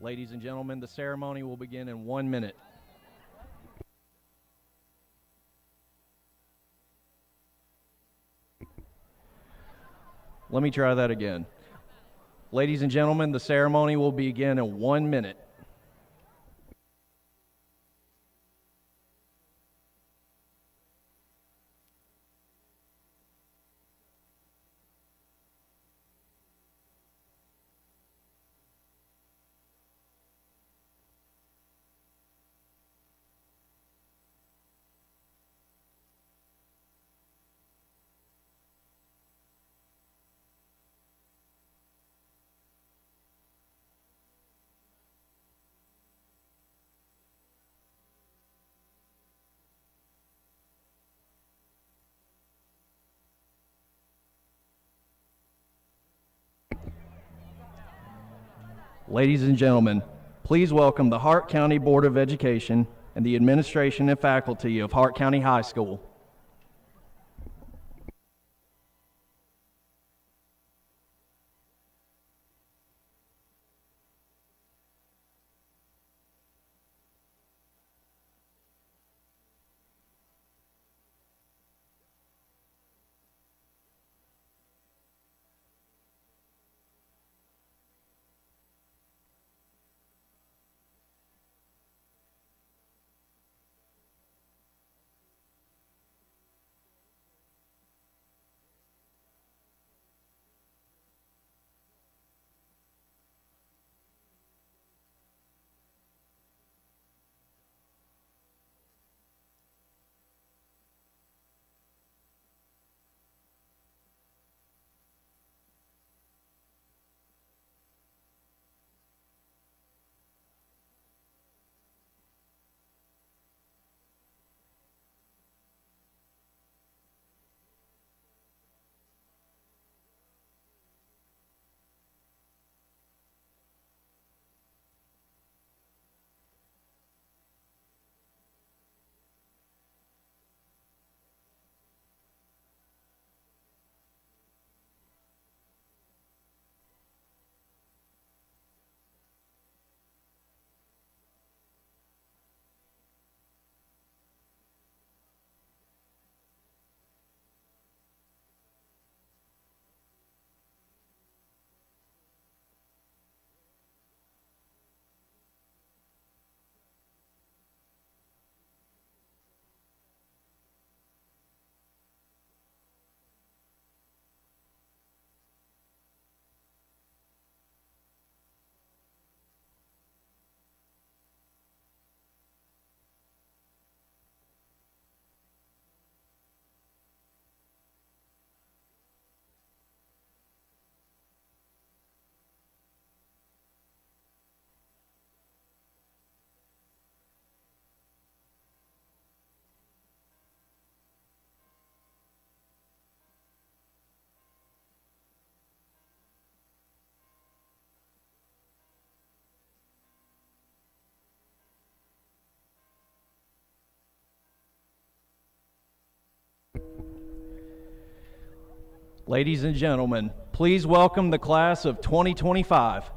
Ladies and gentlemen, the ceremony will begin in 1 minute. Let me try that again. Ladies and gentlemen, the ceremony will begin in 1 minute. Ladies and gentlemen, please welcome the Hart County Board of Education and the administration and faculty of Hart County High School. Ladies and gentlemen, please welcome the class of 2025.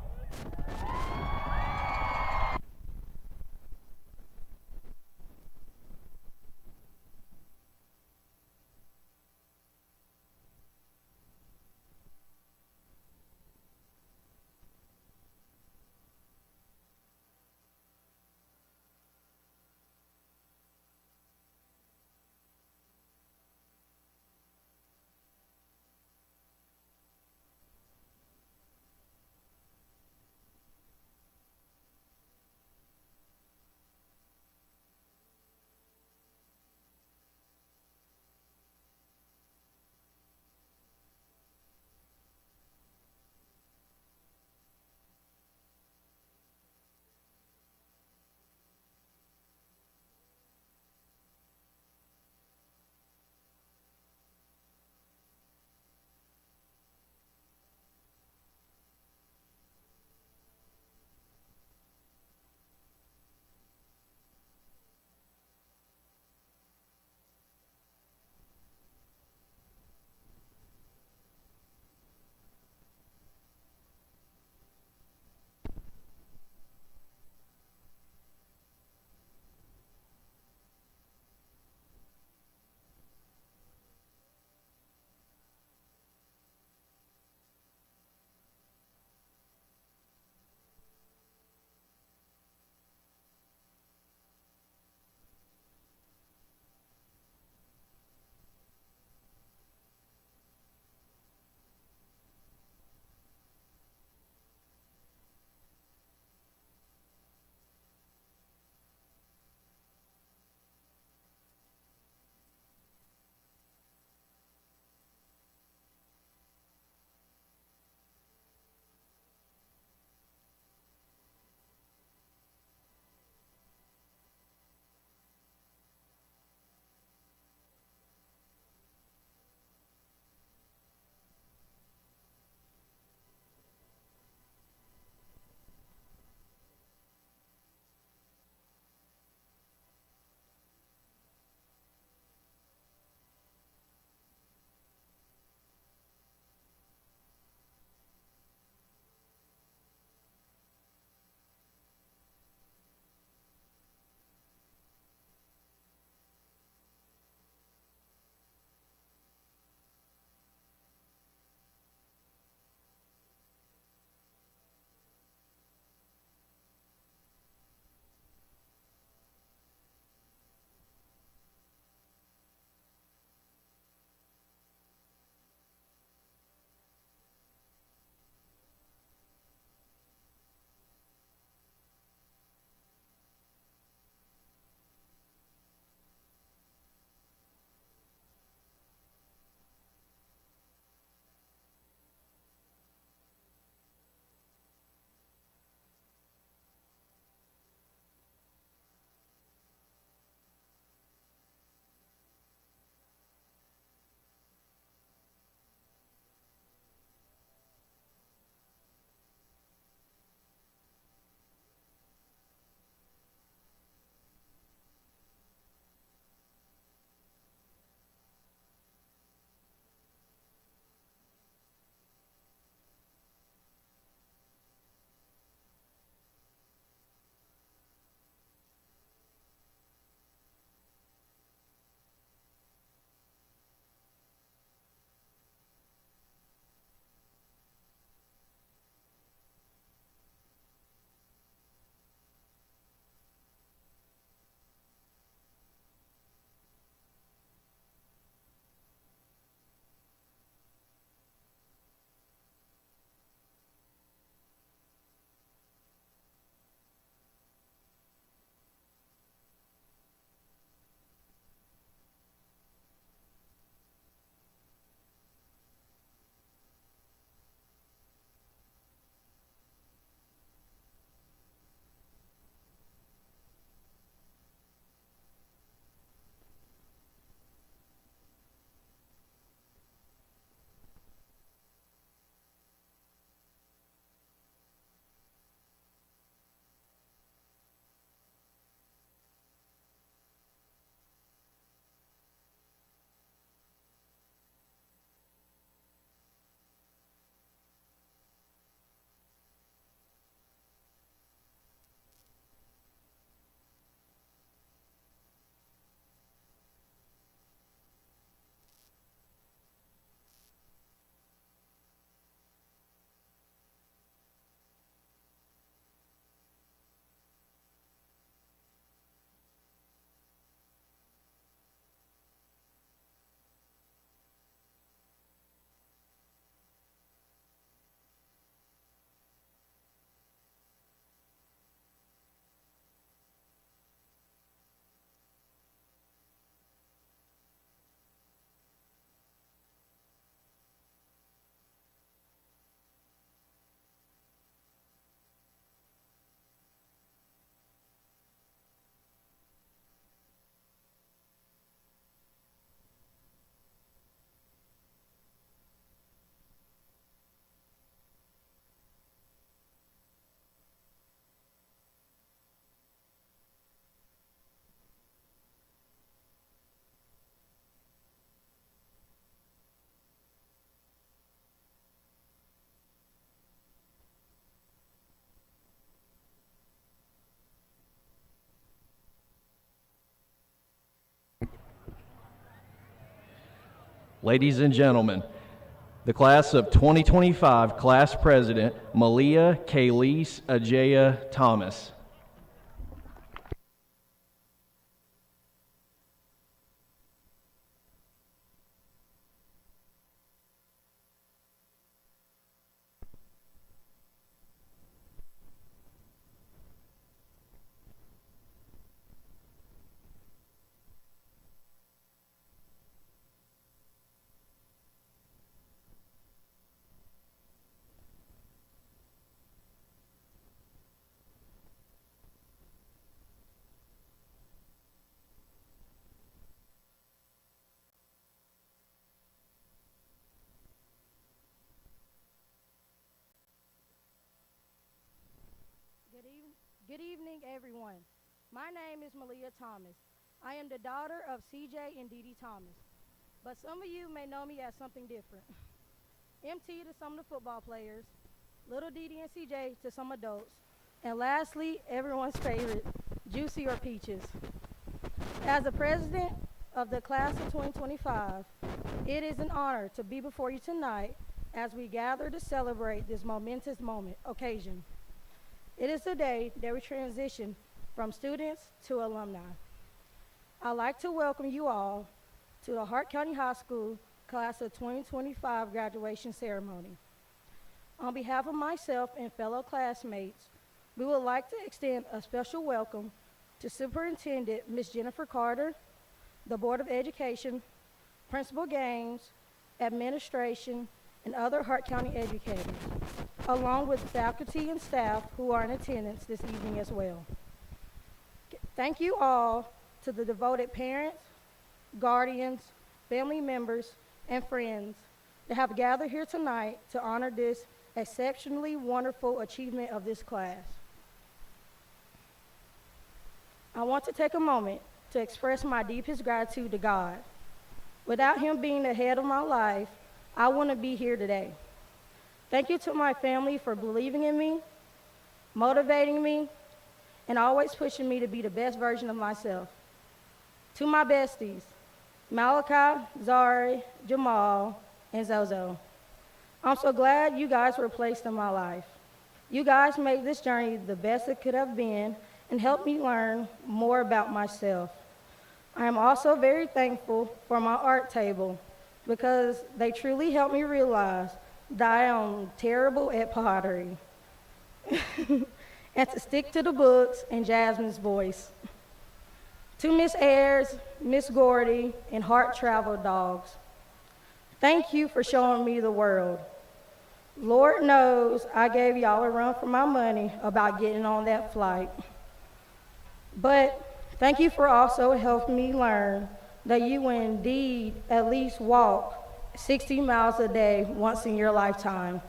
Ladies and gentlemen, the class of 2025 class president, Malia Kaylise Ajaya Thomas. Good evening, everyone. My name is Malia Thomas. I am the daughter of CJ and Dee Dee Thomas, but some of you may know me as something different. MT to some of the football players, little Dee Dee and CJ to some adults, and lastly, everyone's favorite, Juicy or Peaches. As the president of the class of 2025, it is an honor to be before you tonight as we gather to celebrate this momentous occasion. It is the day that we transition from students to alumni. I'd like to welcome you all to the Hart County High School Class of 2025 graduation ceremony. On behalf of myself and fellow classmates, we would like to extend a special welcome to Superintendent Ms. Jennifer Carter, the Board of Education, Principal Gaines, administration, and other Hart County educators, along with faculty and staff who are in attendance this evening as well. Thank you all to the devoted parents, guardians, family members, and friends that have gathered here tonight to honor this exceptionally wonderful achievement of this class. I want to take a moment to express my deepest gratitude to God. Without Him being the head of my life, I wouldn't be here today. Thank you to my family for believing in me, motivating me, and always pushing me to be the best version of myself. To my besties, Malachi, Zari, Jamal, and Zozo. I'm so glad you guys were placed in my life. You guys made this journey the best it could have been and helped me learn more about myself. I am also very thankful for my art table because they truly helped me realize that I am terrible at pottery and to stick to the books and Jasmine's voice. To Miss Ayers, Miss Gordy, and Hart Travel Dogs, thank you for showing me the world. Lord knows I gave y'all a run for my money about getting on that flight. But thank you for also helping me learn that you will indeed at least walk 60 miles a day once in your lifetime.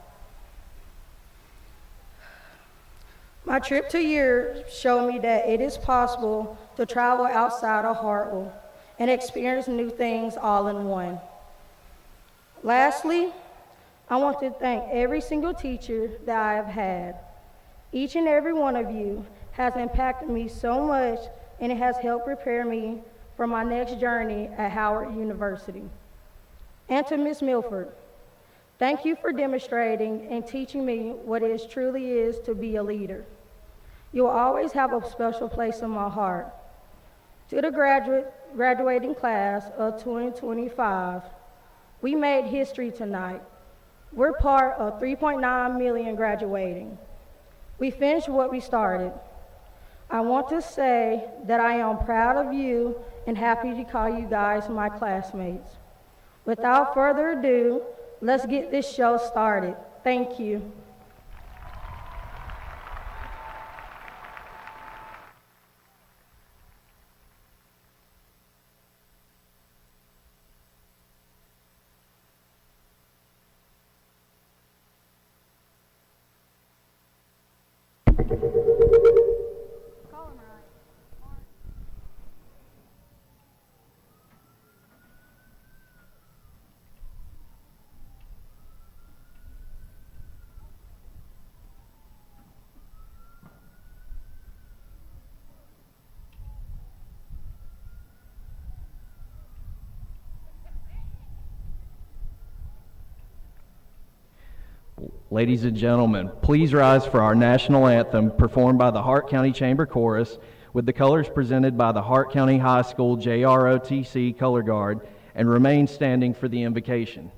My trip to Europe showed me that it is possible to travel outside of Hartwell and experience new things all in one. Lastly, I want to thank every single teacher that I have had. Each and every one of you has impacted me so much, and it has helped prepare me for my next journey at Howard University. And to Ms. Milford, thank you for demonstrating and teaching me what it truly is to be a leader. You will always have a special place in my heart. To the graduating class of 2025, we made history tonight. We're part of 3.9 million graduating. We finished what we started. I want to say that I am proud of you and happy to call you guys my classmates. Without further ado, let's get this show started. Thank you. Ladies and gentlemen, please rise for our national anthem performed by the Hart County Chamber Chorus with the colors presented by the Hart County High School JROTC Color Guard, and remain standing for the invocation.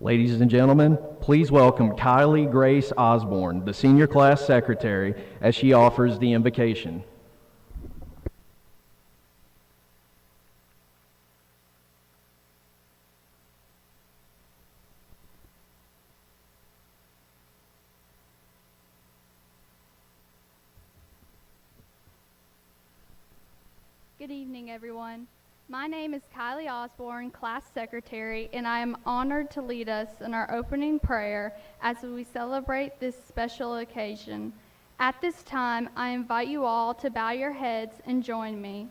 Ladies and gentlemen, please welcome Kylie Grace Osborne, the senior class secretary, as she offers the invocation. Good evening, everyone. My name is Kylie Osborne, class secretary, and I am honored to lead us in our opening prayer as we celebrate this special occasion. At this time, I invite you all to bow your heads and join me.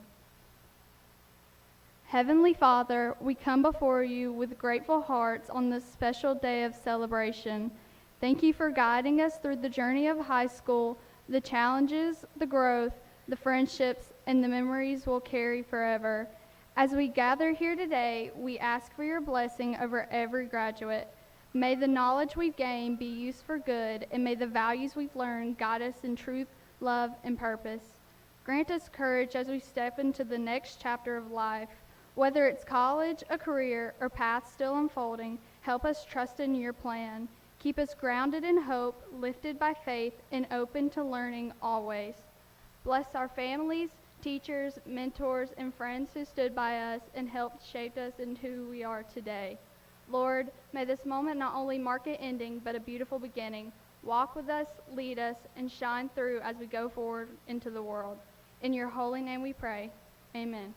Heavenly Father, we come before you with grateful hearts on this special day of celebration. Thank you for guiding us through the journey of high school, the challenges, the growth, the friendships, and the memories we'll carry forever. As we gather here today, we ask for your blessing over every graduate. May the knowledge we've gained be used for good, and may the values we've learned guide us in truth, love, and purpose. Grant us courage as we step into the next chapter of life. Whether it's college, a career, or paths still unfolding, help us trust in your plan. Keep us grounded in hope, lifted by faith, and open to learning always. Bless our families, teachers, mentors, and friends who stood by us and helped shape us into who we are today. Lord, may this moment not only mark an ending, but a beautiful beginning. Walk with us, lead us, and shine through as we go forward into the world. In your holy name we pray. Amen.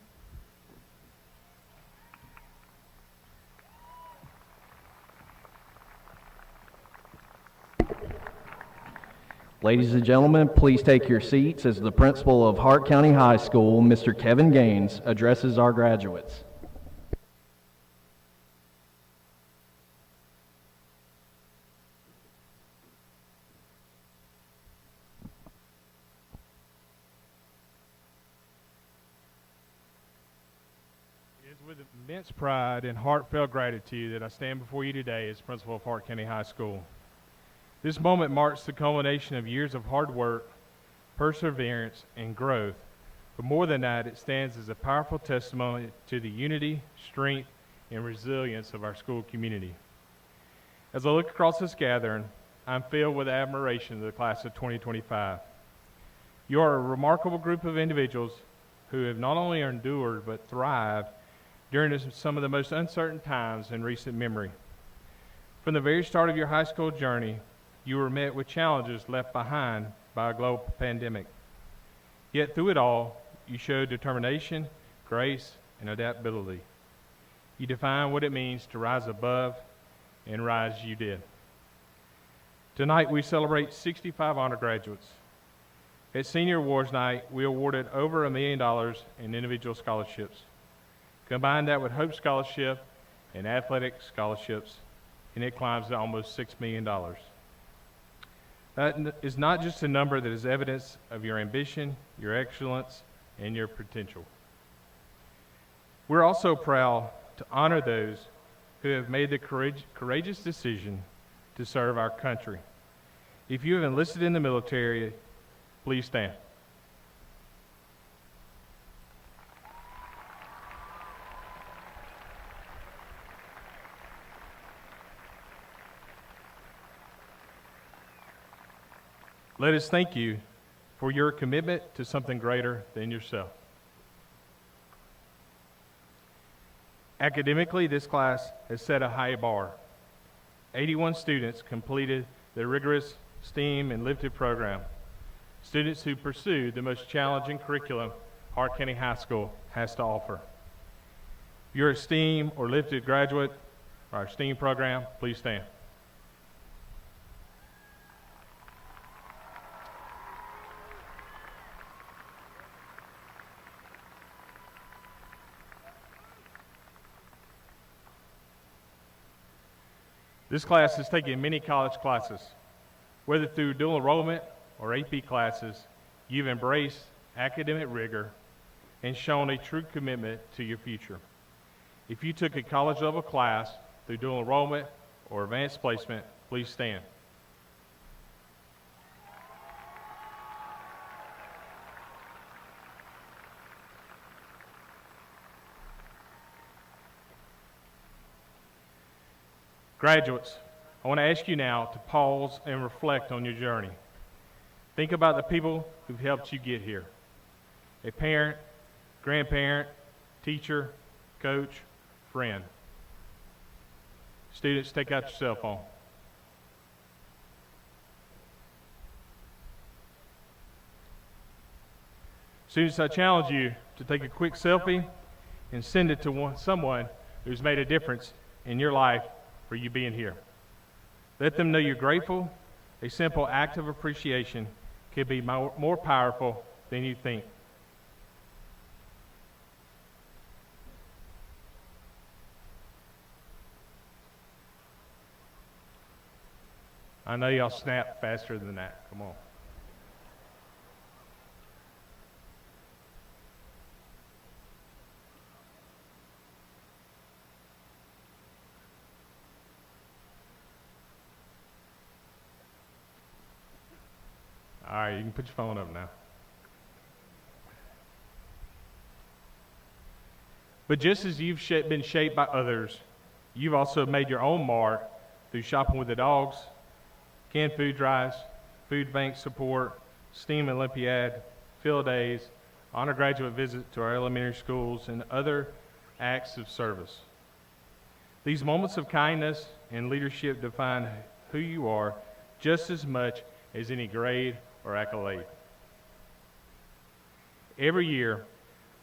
Ladies and gentlemen, please take your seats as the principal of Hart County High School, Mr. Kevin Gaines, addresses our graduates. It's with immense pride and heartfelt gratitude that I stand before you today as principal of Hart County High School. This moment marks the culmination of years of hard work, perseverance, and growth. But more than that, it stands as a powerful testimony to the unity, strength, and resilience of our school community. As I look across this gathering, I'm filled with admiration of the class of 2025. You are a remarkable group of individuals who have not only endured but thrived during some of the most uncertain times in recent memory. From the very start of your high school journey, you were met with challenges left behind by a global pandemic. Yet through it all, you showed determination, grace, and adaptability. You defined what it means to rise above, and rise you did. Tonight we celebrate 65 honor graduates. At Senior Awards Night, we awarded over $1 million in individual scholarships. Combine that with Hope Scholarship and athletic scholarships, and it climbs to almost $6 million. That is not just a number that is evidence of your ambition, your excellence, and your potential. We're also proud to honor those who have made the courageous decision to serve our country. If you have enlisted in the military, please stand. Let us thank you for your commitment to something greater than yourself. Academically, this class has set a high bar. 81 students completed the rigorous STEAM and lifted program. Students who pursued the most challenging curriculum Hart County High School has to offer. If you're a STEAM or lifted graduate of our STEAM program, please stand. This class has taken many college classes. Whether through dual enrollment or AP classes, you've embraced academic rigor and shown a true commitment to your future. If you took a college-level class through dual enrollment or advanced placement, please stand. Graduates, I want to ask you now to pause and reflect on your journey. Think about the people who've helped you get here. A parent, grandparent, teacher, coach, friend. Students, take out your cell phone. Students, I challenge you to take a quick selfie and send it to someone who's made a difference in your life for you being here. Let them know you're grateful. A simple act of appreciation can be more powerful than you think. I know y'all snap faster than that. Come on. All right, you can put your phone up now. But just as you've been shaped by others, you've also made your own mark through shopping with the dogs, canned food drives, food bank support, STEAM Olympiad, field days, honor graduate visits to our elementary schools, and other acts of service. These moments of kindness and leadership define who you are just as much as any grade or accolade. Every year,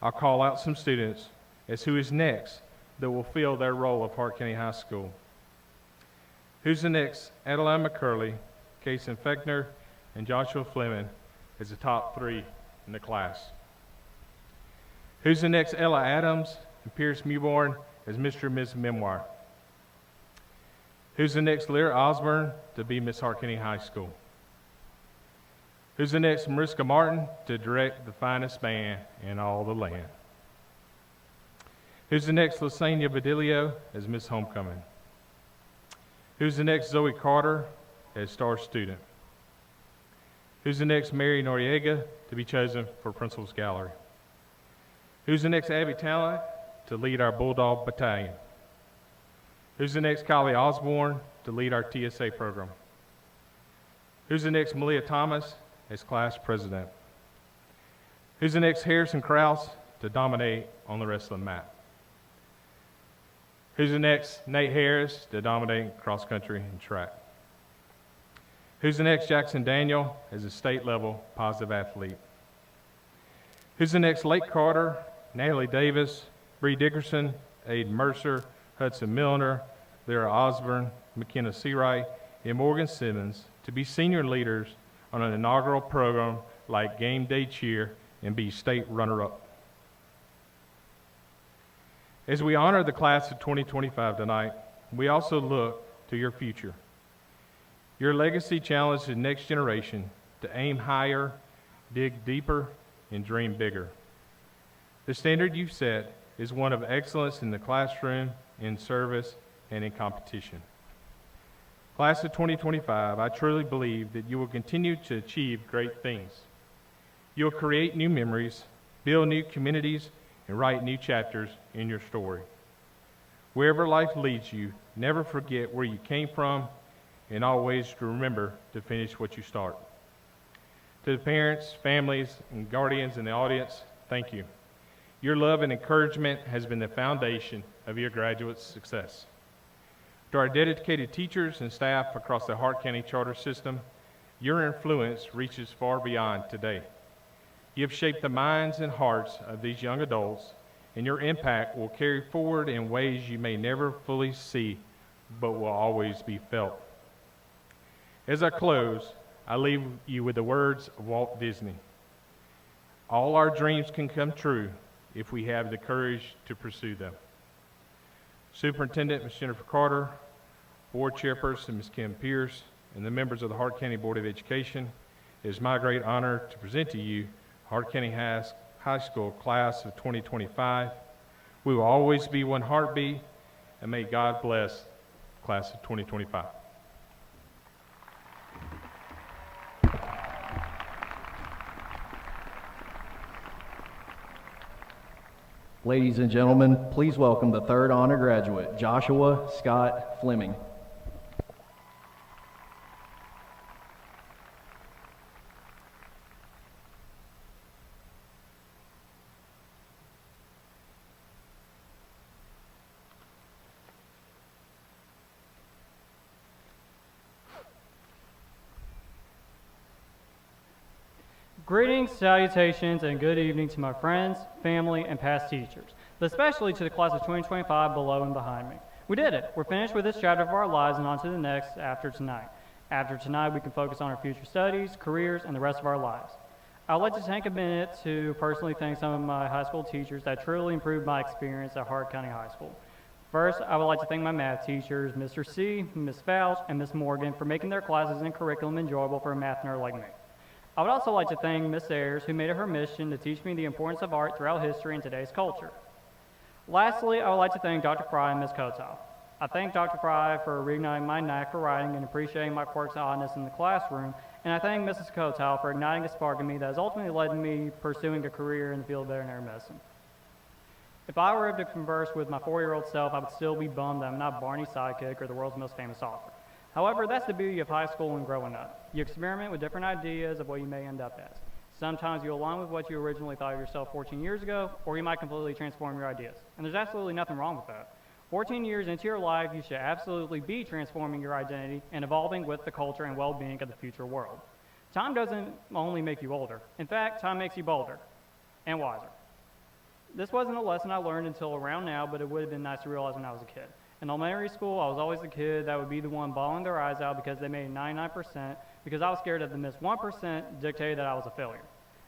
I'll call out some students as who is next that will fill their role of Hart County High School. Who's the next? Adeline McCurley, Kason Fechner, and Joshua Fleming as the top three in the class. Who's the next? Ella Adams and Pierce Mewborn as Mr. and Ms. Memoir. Who's the next? Lyra Osborne to be Miss Hart County High School. Who's the next? Mariska Martin to direct the finest band in all the land. Who's the next Lasagna Badilio as Miss Homecoming? Who's the next Zoe Carter as star student? Who's the next Mary Noriega to be chosen for Principal's Gallery? Who's the next Abby Talent to lead our Bulldog Battalion? Who's the next Kylie Osborne to lead our TSA program? Who's the next Malia Thomas as class president? Who's the next Harrison Krause to dominate on the wrestling mat? Who's the next Nate Harris to dominate cross country and track? Who's the next Jackson Daniel as a state level positive athlete? Who's the next Lake Carter, Natalie Davis, Bree Dickerson, Aiden Mercer, Hudson Milner, Lyra Osborne, McKenna Seawright, and Morgan Simmons to be senior leaders on an inaugural program like Game Day Cheer and be state runner-up? As we honor the class of 2025 tonight, we also look to your future. Your legacy challenges the next generation to aim higher, dig deeper, and dream bigger. The standard you've set is one of excellence in the classroom, in service, and in competition. Class of 2025, I truly believe that you will continue to achieve great things. You'll create new memories, build new communities, and write new chapters in your story. Wherever life leads you, never forget where you came from, and always remember to finish what you start. To the parents, families, and guardians in the audience, thank you. Your love and encouragement has been the foundation of your graduates' success. To our dedicated teachers and staff across the Hart County Charter System, your influence reaches far beyond today. You have shaped the minds and hearts of these young adults, and your impact will carry forward in ways you may never fully see, but will always be felt. As I close, I leave you with the words of Walt Disney. All our dreams can come true if we have the courage to pursue them. Superintendent Ms. Jennifer Carter, Board Chairperson Ms. Kim Pierce, and the members of the Hart County Board of Education, it is my great honor to present to you Hart County High School Class of 2025. We will always be one heartbeat, and may God bless Class of 2025. Ladies and gentlemen, please welcome the third honor graduate, Joshua Scott Fleming. Greetings, salutations, and good evening to my friends, family, and past teachers, but especially to the class of 2025 below and behind me. We did it. We're finished with this chapter of our lives and on to the next after tonight. After tonight, we can focus on our future studies, careers, and the rest of our lives. I would like to take a minute to personally thank some of my high school teachers that truly improved my experience at Hart County High School. First, I would like to thank my math teachers, Mr. C, Ms. Fouch, and Ms. Morgan, for making their classes and curriculum enjoyable for a math nerd like me. I would also like to thank Ms. Ayers, who made it her mission to teach me the importance of art throughout history and today's culture. Lastly, I would like to thank Dr. Fry and Ms. Kotow. I thank Dr. Fry for reigniting my knack for writing and appreciating my quirks and oddness in the classroom, and I thank Mrs. Kotow for igniting a spark in me that has ultimately led to me pursuing a career in the field of veterinary medicine. If I were to converse with my 4-year-old self, I would still be bummed that I'm not Barney's sidekick or the world's most famous author. However, that's the beauty of high school and growing up. You experiment with different ideas of what you may end up as. Sometimes you align with what you originally thought of yourself 14 years ago, or you might completely transform your ideas. And there's absolutely nothing wrong with that. 14 years into your life, you should absolutely be transforming your identity and evolving with the culture and well-being of the future world. Time doesn't only make you older. In fact, time makes you bolder and wiser. This wasn't a lesson I learned until around now, but it would have been nice to realize when I was a kid. In elementary school, I was always the kid that would be the one bawling their eyes out because they made 99%, because I was scared that the missed 1% dictated that I was a failure.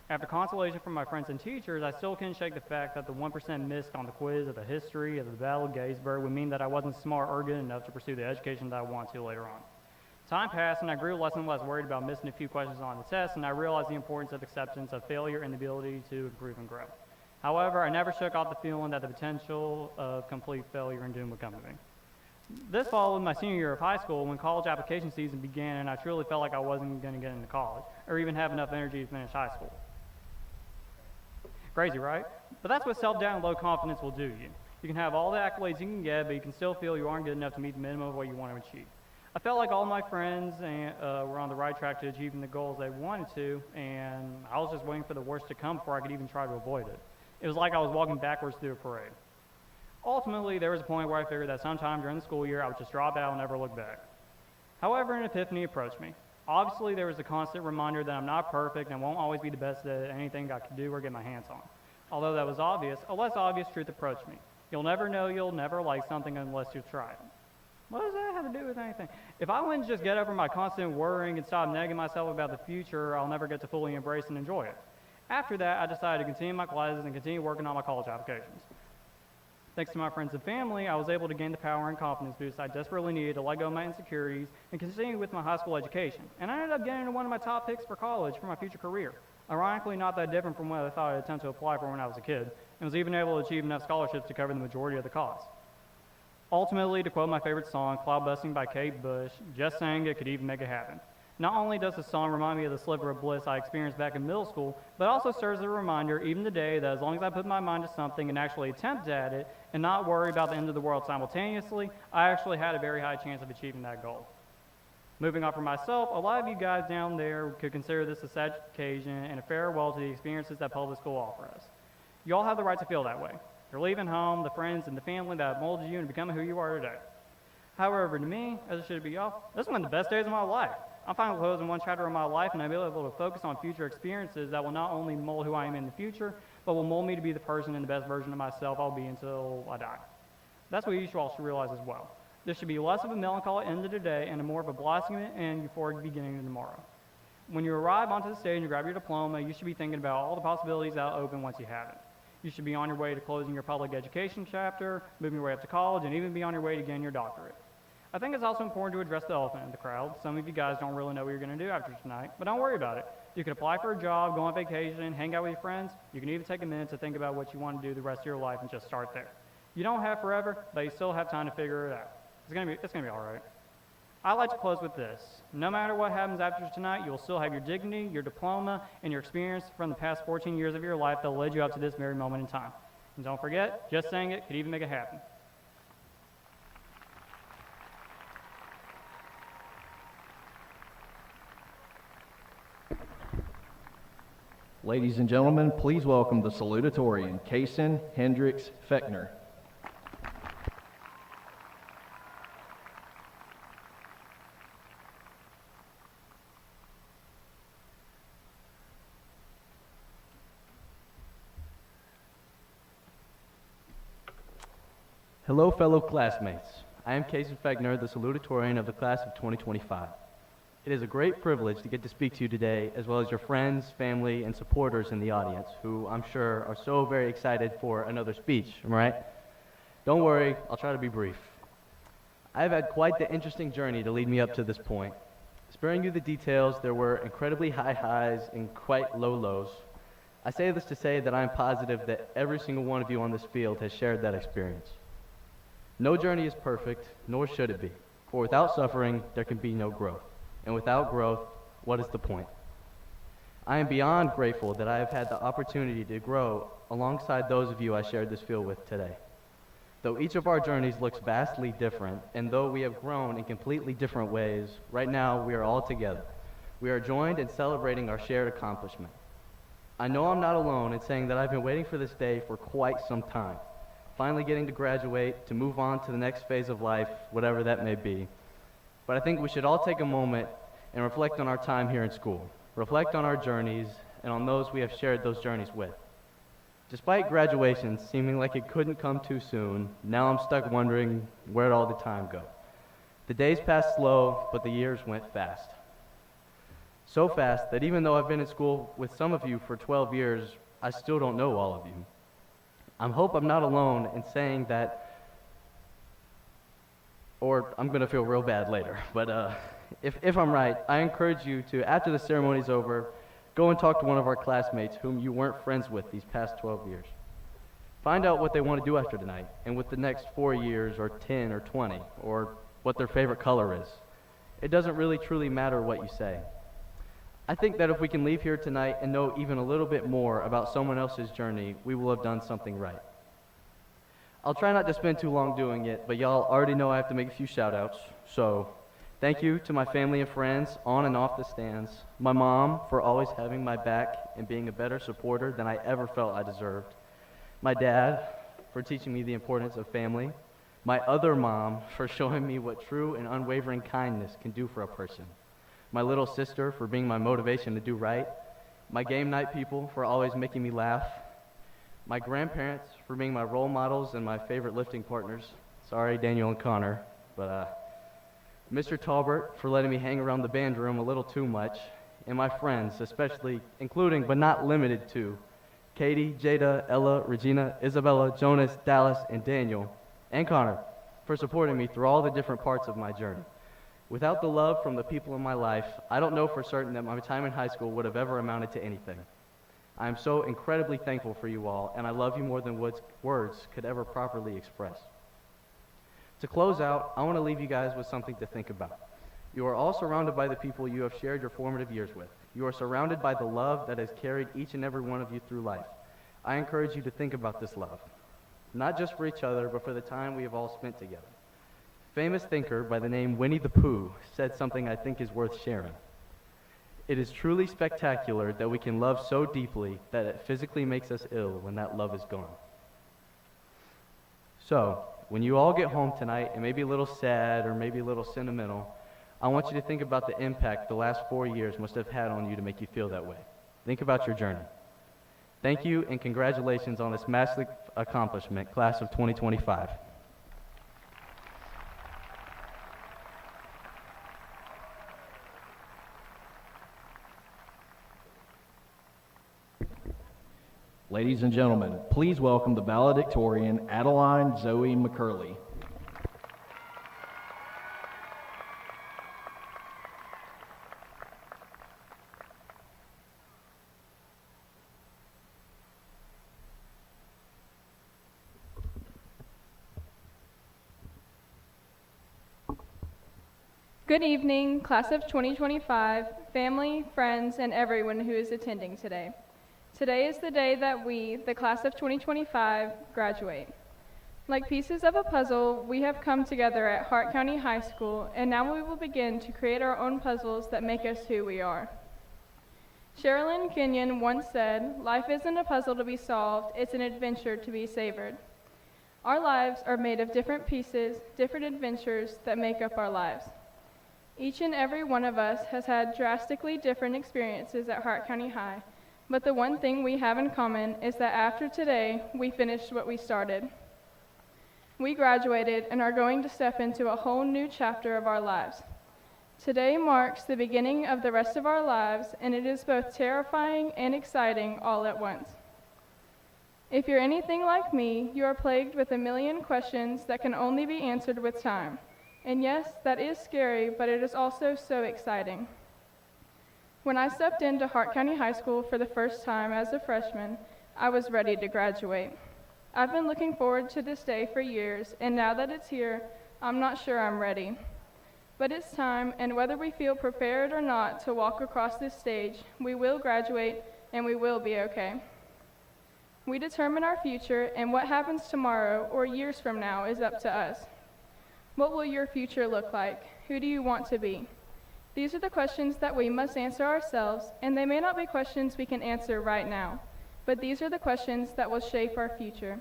After consolation from my friends and teachers, I still couldn't shake the fact that the 1% missed on the quiz of the history of the Battle of Gettysburg would mean that I wasn't smart or good enough to pursue the education that I wanted to later on. Time passed, and I grew less and less worried about missing a few questions on the test, and I realized the importance of acceptance of failure and the ability to improve and grow. However, I never shook off the feeling that the potential of complete failure and doom would come to me. This followed my senior year of high school when college application season began and I truly felt like I wasn't going to get into college or even have enough energy to finish high school. Crazy, right? But that's what self-doubt and low confidence will do to you. You can have all the accolades you can get, but you can still feel you aren't good enough to meet the minimum of what you want to achieve. I felt like all my friends were on the right track to achieving the goals they wanted to, and I was just waiting for the worst to come before I could even try to avoid it. It was like I was walking backwards through a parade. Ultimately, there was a point where I figured that sometime during the school year I would just drop out and never look back. However, an epiphany approached me. Obviously, there was a constant reminder that I'm not perfect and won't always be the best at anything I can do or get my hands on. Although that was obvious, a less obvious truth approached me. You'll never know you'll never like something unless you try it. What does that have to do with anything? If I wouldn't just get over my constant worrying and stop nagging myself about the future, I'll never get to fully embrace and enjoy it. After that, I decided to continue my classes and continue working on my college applications. Thanks to my friends and family, I was able to gain the power and confidence boost I desperately needed to let go of my insecurities and continue with my high school education. And I ended up getting into one of my top picks for college for my future career. Ironically, not that different from what I thought I'd attempt to apply for when I was a kid, and was even able to achieve enough scholarships to cover the majority of the cost. Ultimately, to quote my favorite song, Cloud Busting by Kate Bush, just saying it could even make it happen. Not only does the song remind me of the sliver of bliss I experienced back in middle school, but also serves as a reminder, even today, that as long as I put my mind to something and actually attempt at it, and not worry about the end of the world simultaneously, I actually had a very high chance of achieving that goal. Moving on for myself, a lot of you guys down there could consider this a sad occasion and a farewell to the experiences that public school offers us. You all have the right to feel that way. You're leaving home, the friends, and the family that have molded you into becoming who you are today. However, to me, as it should be y'all, this is one of the best days of my life. I'm finally closing one chapter of my life, and I'll be able to focus on future experiences that will not only mold who I am in the future, but will mold me to be the person and the best version of myself I'll be until I die. That's what you all should realize as well. There should be less of a melancholy end of the day and more of a blossoming and euphoric beginning of tomorrow. When you arrive onto the stage and grab your diploma, you should be thinking about all the possibilities that will open once you have it. You should be on your way to closing your public education chapter, moving your way up to college, and even be on your way to getting your doctorate. I think it's also important to address the elephant in the crowd. Some of you guys don't really know what you're going to do after tonight, but don't worry about it. You can apply for a job, go on vacation, hang out with your friends. You can even take a minute to think about what you want to do the rest of your life and just start there. You don't have forever, but you still have time to figure it out. It's gonna be all right. I like to close with this. No matter what happens after tonight, you will still have your dignity, your diploma, and your experience from the past 14 years of your life that led you up to this very moment in time. And don't forget, just saying it could even make it happen. Ladies and gentlemen, please welcome the Salutatorian, Kaysen Hendricks Fechner. Hello, fellow classmates. I am Kaysen Fechner, the Salutatorian of the class of 2025. It is a great privilege to get to speak to you today, as well as your friends, family, and supporters in the audience, who I'm sure are so very excited for another speech, right? Don't worry, I'll try to be brief. I've had quite the interesting journey to lead me up to this point. Sparing you the details, there were incredibly high highs and quite low lows. I say this to say that I'm positive that every single one of you on this field has shared that experience. No journey is perfect, nor should it be, for without suffering, there can be no growth. And without growth, what is the point? I am beyond grateful that I have had the opportunity to grow alongside those of you I shared this field with today. Though each of our journeys looks vastly different, and though we have grown in completely different ways, right now we are all together. We are joined in celebrating our shared accomplishment. I know I'm not alone in saying that I've been waiting for this day for quite some time. Finally getting to graduate, to move on to the next phase of life, whatever that may be. But I think we should all take a moment and reflect on our time here in school. Reflect on our journeys and on those we have shared those journeys with. Despite graduation seeming like it couldn't come too soon, now I'm stuck wondering where'd all the time go. The days passed slow, but the years went fast. So fast that even though I've been in school with some of you for 12 years, I still don't know all of you. I hope I'm not alone in saying that, or I'm going to feel real bad later, but if I'm right, I encourage you to, after the ceremony's over, go and talk to one of our classmates whom you weren't friends with these past 12 years. Find out what they want to do after tonight, and with the next 4 years, or 10, or 20, or what their favorite color is. It doesn't really truly matter what you say. I think that if we can leave here tonight and know even a little bit more about someone else's journey, we will have done something right. I'll try not to spend too long doing it, but y'all already know I have to make a few shout-outs. So, thank you to my family and friends on and off the stands, my mom for always having my back and being a better supporter than I ever felt I deserved, my dad for teaching me the importance of family, my other mom for showing me what true and unwavering kindness can do for a person, my little sister for being my motivation to do right, my game night people for always making me laugh, my grandparents for being my role models and my favorite lifting partners. Sorry, Daniel and Connor, but Mr. Talbert for letting me hang around the band room a little too much, and my friends, especially, including but not limited to Katie, Jada, Ella, Regina, Isabella, Jonas, Dallas, and Daniel, and Connor for supporting me through all the different parts of my journey. Without the love from the people in my life, I don't know for certain that my time in high school would have ever amounted to anything. I am so incredibly thankful for you all, and I love you more than words could ever properly express. To close out, I want to leave you guys with something to think about. You are all surrounded by the people you have shared your formative years with. You are surrounded by the love that has carried each and every one of you through life. I encourage you to think about this love, not just for each other, but for the time we have all spent together. Famous thinker by the name Winnie the Pooh said something I think is worth sharing. It is truly spectacular that we can love so deeply that it physically makes us ill when that love is gone. So, when you all get home tonight and maybe a little sad or maybe a little sentimental, I want you to think about the impact the last 4 years must have had on you to make you feel that way. Think about your journey. Thank you and congratulations on this massive accomplishment, class of 2025. Ladies and gentlemen, please welcome the valedictorian, Adeline Zoe McCurley. Good evening, class of 2025, family, friends, and everyone who is attending today. Today is the day that we, the class of 2025, graduate. Like pieces of a puzzle, we have come together at Hart County High School, and now we will begin to create our own puzzles that make us who we are. Sherilyn Kenyon once said, "Life isn't a puzzle to be solved, it's an adventure to be savored." Our lives are made of different pieces, different adventures that make up our lives. Each and every one of us has had drastically different experiences at Hart County High, but the one thing we have in common is that after today, we finished what we started. We graduated and are going to step into a whole new chapter of our lives. Today marks the beginning of the rest of our lives, and it is both terrifying and exciting all at once. If you're anything like me, you are plagued with a million questions that can only be answered with time. And yes, that is scary, but it is also so exciting. When I stepped into Hart County High School for the first time as a freshman, I was ready to graduate. I've been looking forward to this day for years, and now that it's here, I'm not sure I'm ready. But it's time, and whether we feel prepared or not to walk across this stage, we will graduate and we will be okay. We determine our future, and what happens tomorrow or years from now is up to us. What will your future look like? Who do you want to be? These are the questions that we must answer ourselves, and they may not be questions we can answer right now, but these are the questions that will shape our future.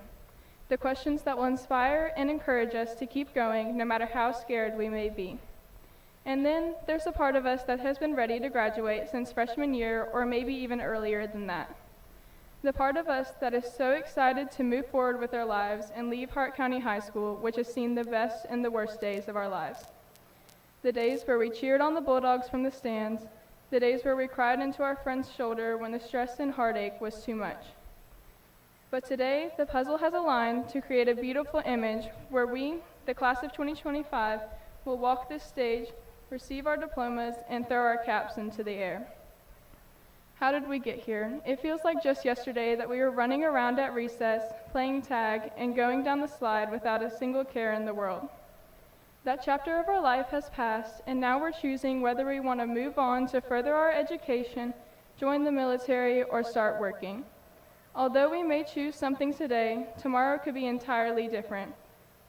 The questions that will inspire and encourage us to keep going no matter how scared we may be. And then there's a part of us that has been ready to graduate since freshman year or maybe even earlier than that. The part of us that is so excited to move forward with our lives and leave Hart County High School, which has seen the best and the worst days of our lives. The days where we cheered on the Bulldogs from the stands, the days where we cried into our friend's shoulder when the stress and heartache was too much. But today, the puzzle has aligned to create a beautiful image where we, the class of 2025, will walk this stage, receive our diplomas, and throw our caps into the air. How did we get here? It feels like just yesterday that we were running around at recess, playing tag, and going down the slide without a single care in the world. That chapter of our life has passed, and now we're choosing whether we want to move on to further our education, join the military, or start working. Although we may choose something today, tomorrow could be entirely different.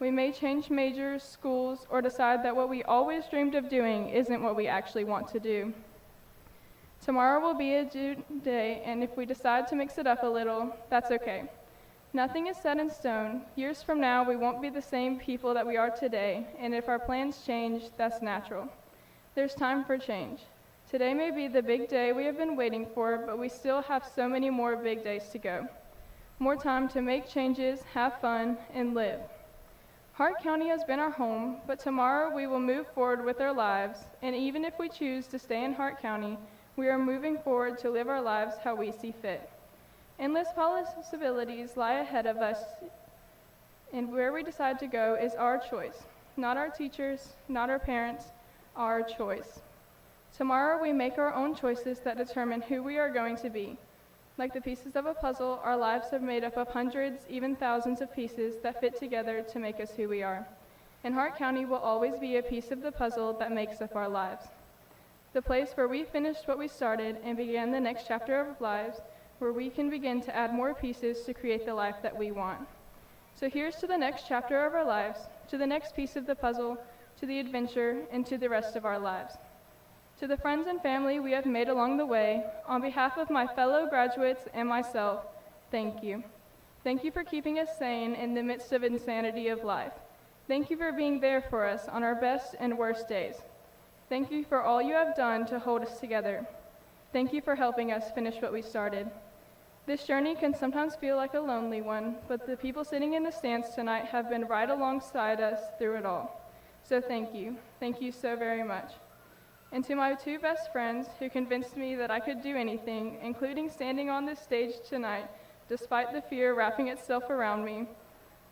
We may change majors, schools, or decide that what we always dreamed of doing isn't what we actually want to do. Tomorrow will be a due day, and if we decide to mix it up a little, that's okay. Nothing is set in stone. Years from now, we won't be the same people that we are today, and if our plans change, that's natural. There's time for change. Today may be the big day we have been waiting for, but we still have so many more big days to go. More time to make changes, have fun, and live. Hart County has been our home, but tomorrow we will move forward with our lives, and even if we choose to stay in Hart County, we are moving forward to live our lives how we see fit. Endless possibilities lie ahead of us, and where we decide to go is our choice. Not our teachers, not our parents, our choice. Tomorrow we make our own choices that determine who we are going to be. Like the pieces of a puzzle, our lives are made up of hundreds, even thousands of pieces that fit together to make us who we are. And Hart County will always be a piece of the puzzle that makes up our lives. The place where we finished what we started and began the next chapter of lives, where we can begin to add more pieces to create the life that we want. So here's to the next chapter of our lives, to the next piece of the puzzle, to the adventure, and to the rest of our lives. To the friends and family we have made along the way, on behalf of my fellow graduates and myself, thank you. Thank you for keeping us sane in the midst of insanity of life. Thank you for being there for us on our best and worst days. Thank you for all you have done to hold us together. Thank you for helping us finish what we started. This journey can sometimes feel like a lonely one, but the people sitting in the stands tonight have been right alongside us through it all. So thank you. Thank you so very much. And to my two best friends who convinced me that I could do anything, including standing on this stage tonight, despite the fear wrapping itself around me,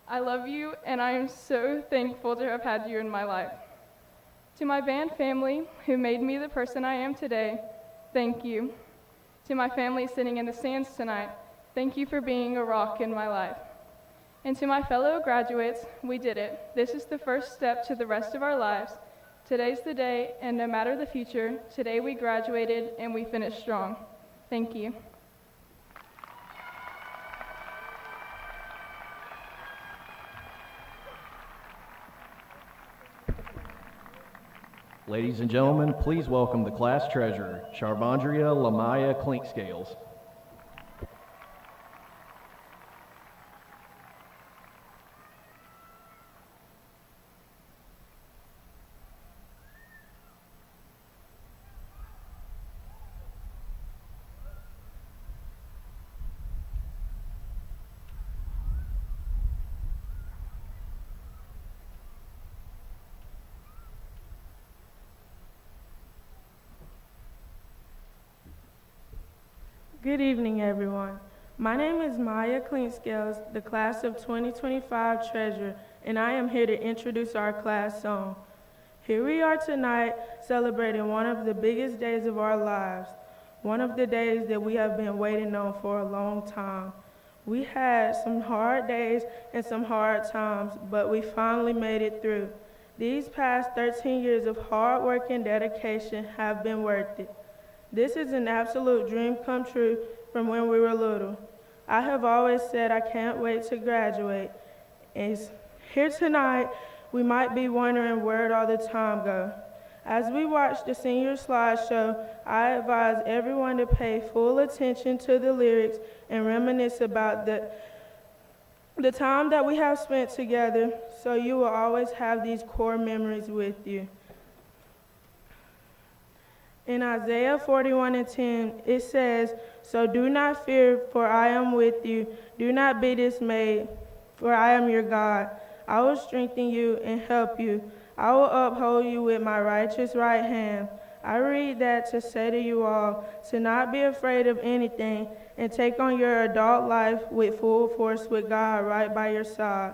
I love you, and I am so thankful to have had you in my life. To my band family, who made me the person I am today, thank you. To my family sitting in the stands tonight, thank you for being a rock in my life. And to my fellow graduates, we did it. This is the first step to the rest of our lives. Today's the day, and no matter the future, today we graduated and we finished strong. Thank you. Ladies and gentlemen, please welcome the class treasurer, Charbandria Lamaya Clinkscales. Good evening, everyone. My name is Maya Clinkscales, the class of 2025 treasurer, and I am here to introduce our class song. Here we are tonight celebrating one of the biggest days of our lives, one of the days that we have been waiting on for a long time. We had some hard days and some hard times, but we finally made it through. These past 13 years of hard work and dedication have been worth it. This is an absolute dream come true from when we were little. I have always said I can't wait to graduate. And here tonight, we might be wondering where'd all the time go. As we watch the senior slideshow, I advise everyone to pay full attention to the lyrics and reminisce about the time that we have spent together, so you will always have these core memories with you. In Isaiah 41:10, it says, "So do not fear, for I am with you. Do not be dismayed, for I am your God. I will strengthen you and help you. I will uphold you with my righteous right hand." I read that to say to you all to not be afraid of anything and take on your adult life with full force with God right by your side.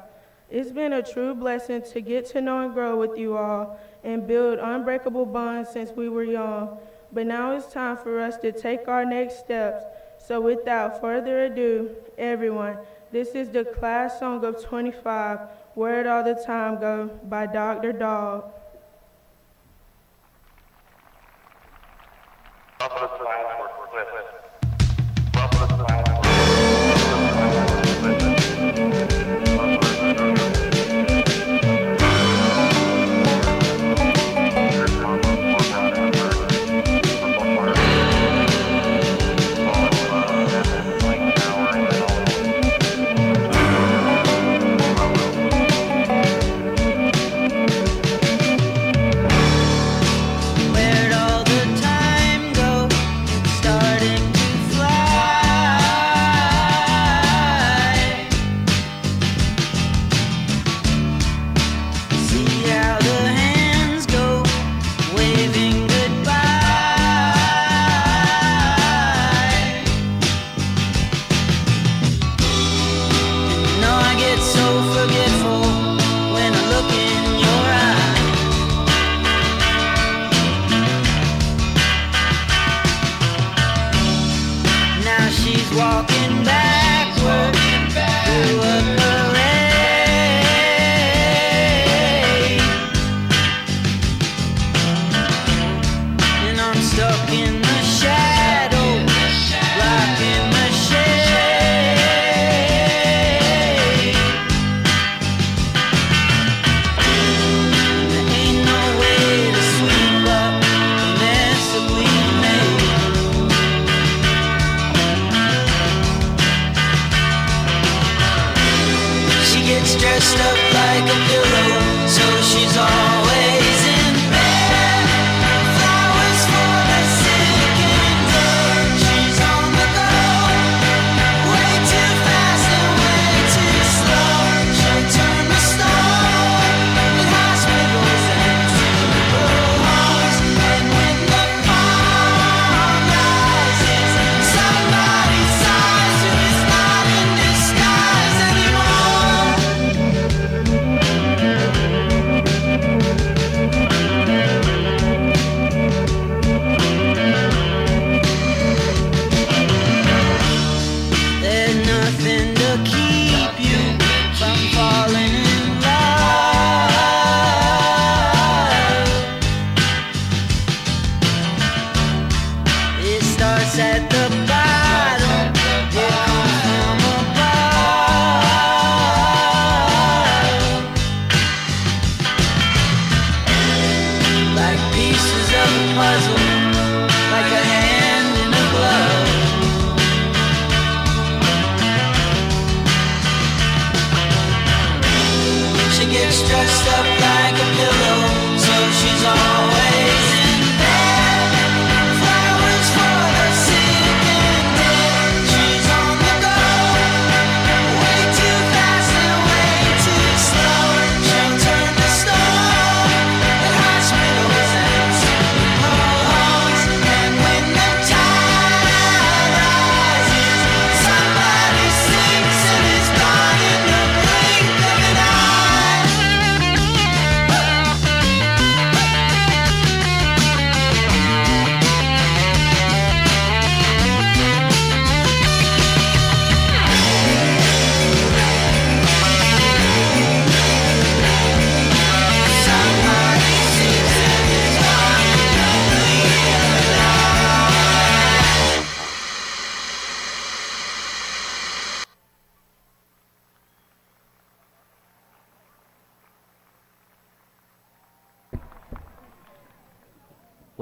It's been a true blessing to get to know and grow with you all and build unbreakable bonds since we were young. but now it's time for us to take our next steps. So without further ado, everyone, this is the class song of 25, Where It All the Time Go by Dr. Dog.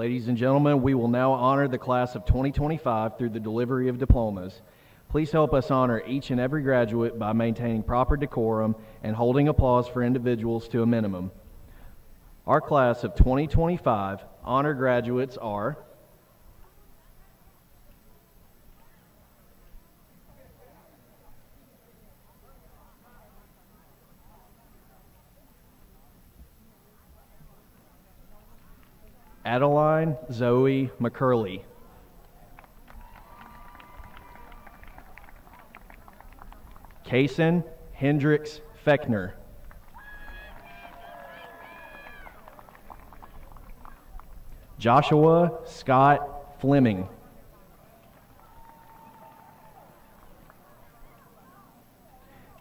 Ladies and gentlemen, we will now honor the class of 2025 through the delivery of diplomas. Please help us honor each and every graduate by maintaining proper decorum and holding applause for individuals to a minimum. Our class of 2025 honor graduates are Adeline Zoe McCurley, Kaysen Hendricks Feckner, Joshua Scott Fleming.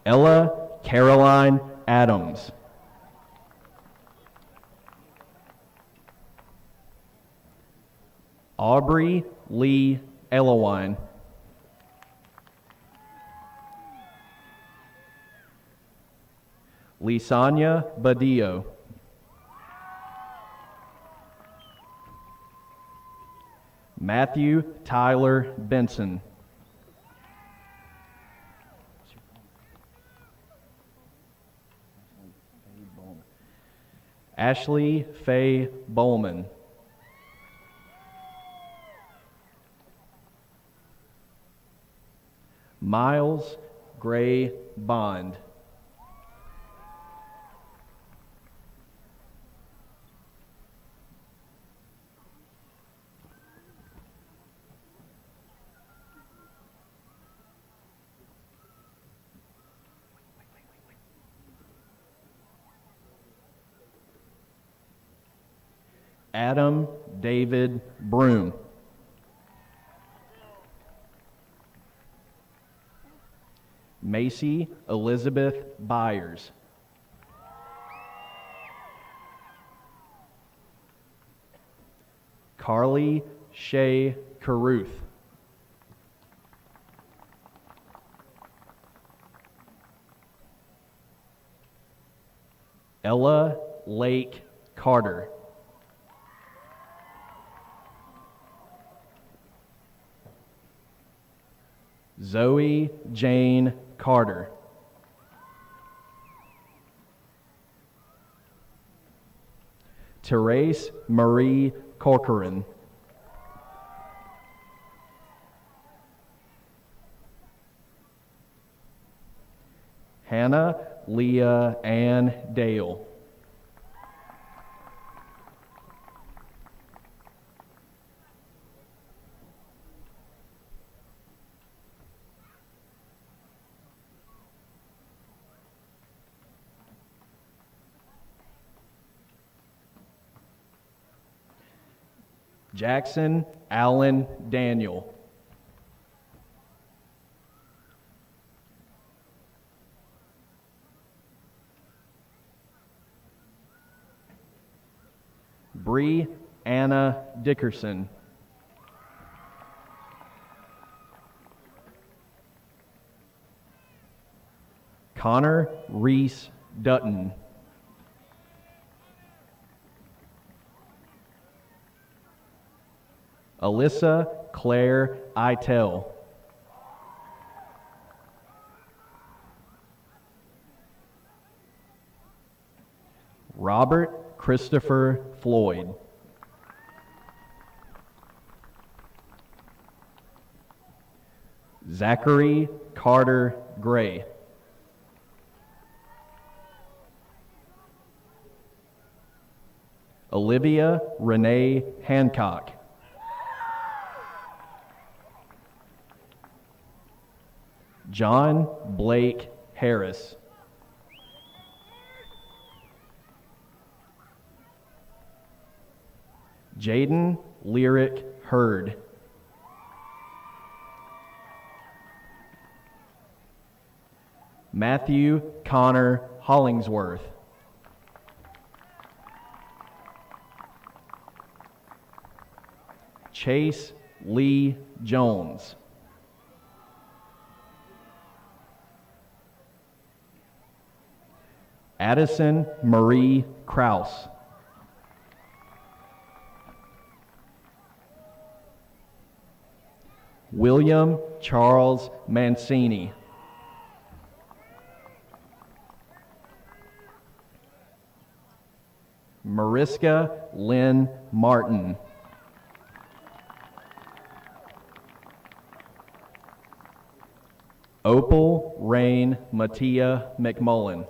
Ella Caroline Adams. Aubrey Lee Elowine. Lisanya Badillo. Matthew Tyler Benson. Ashley Faye Bowman. Miles Gray Bond. Adam David Broom. Macy Elizabeth Byers. Carly Shea Caruth. Ella Lake Carter. Zoe Jane Carter. Therese Marie Corcoran. Hannah Leah Ann Dale. Jackson Allen Daniel. Bree Anna Dickerson. Connor Reese Dutton. Alyssa Claire Itel. Robert Christopher Floyd. Zachary Carter Gray. Olivia Renee Hancock. John Blake Harris. Jaden Lyric Hurd. Matthew Connor Hollingsworth. Chase Lee Jones. Addison Marie Kraus. William Charles Mancini. Mariska Lynn Martin. Opal Rain Mattia McMullen.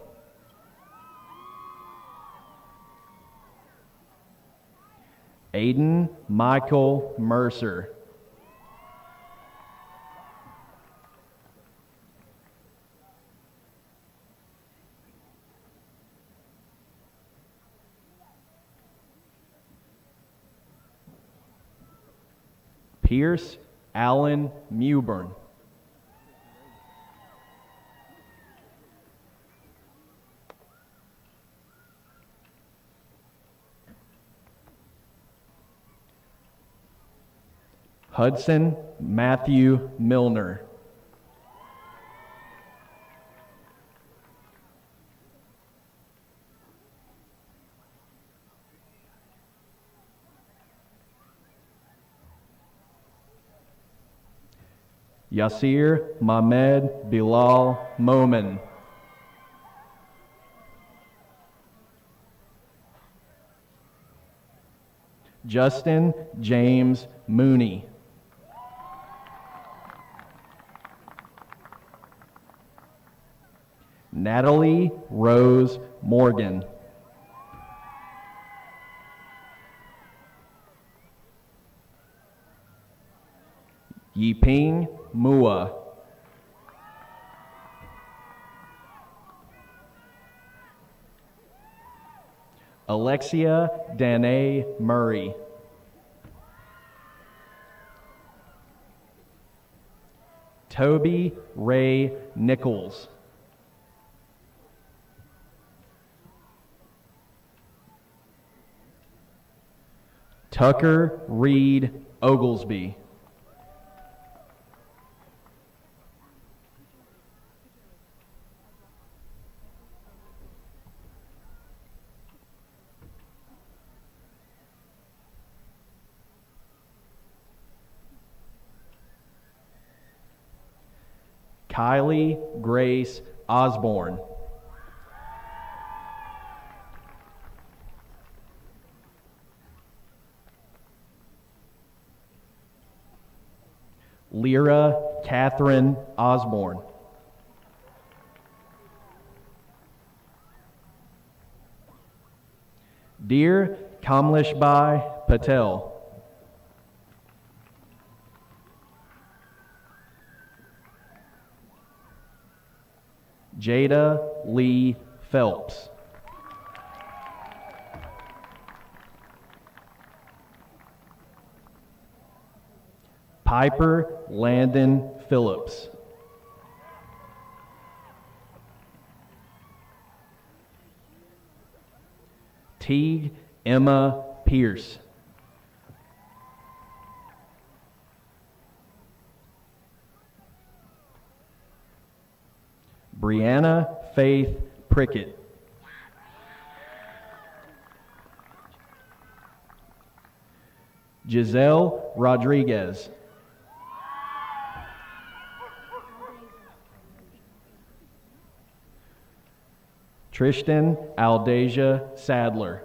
Aiden Michael Mercer. Pierce Allen Mewburn. Hudson Matthew Milner. Yasir Mahmed Bilal Momin. Justin James Mooney. Natalie Rose Morgan. Yiping Mua. Alexia Danae Murray. Toby Ray Nichols. Tucker Reed Oglesby. Kylie Grace Osborne. Lyra Catherine Osborne. Dear Kamleshbhai Patel. Jada Lee Phelps. Piper Landon Phillips. Teague Emma Pierce. Brianna Faith Prickett. Giselle Rodriguez. Tristan Aldeja Sadler.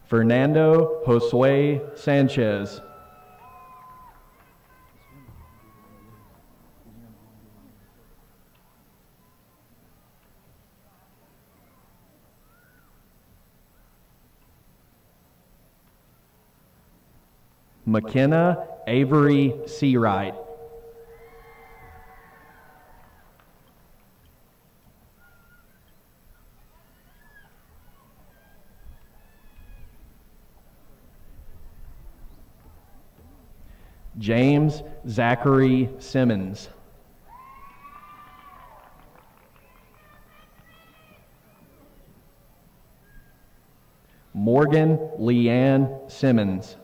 Fernando Josue Sanchez. McKenna Avery Seawright. James Zachary Simmons. Morgan Leanne Simmons.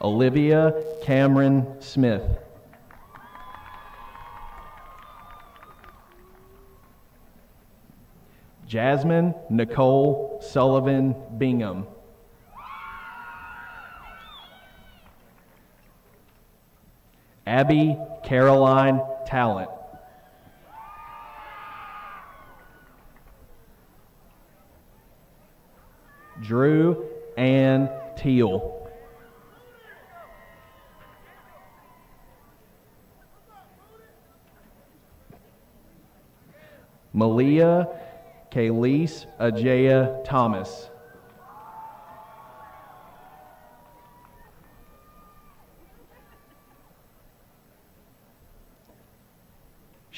Olivia Cameron Smith. Jasmine Nicole Sullivan Bingham. Abby Caroline Talent. Drew Ann Teal. Malia Kaylise Ajaya Thomas.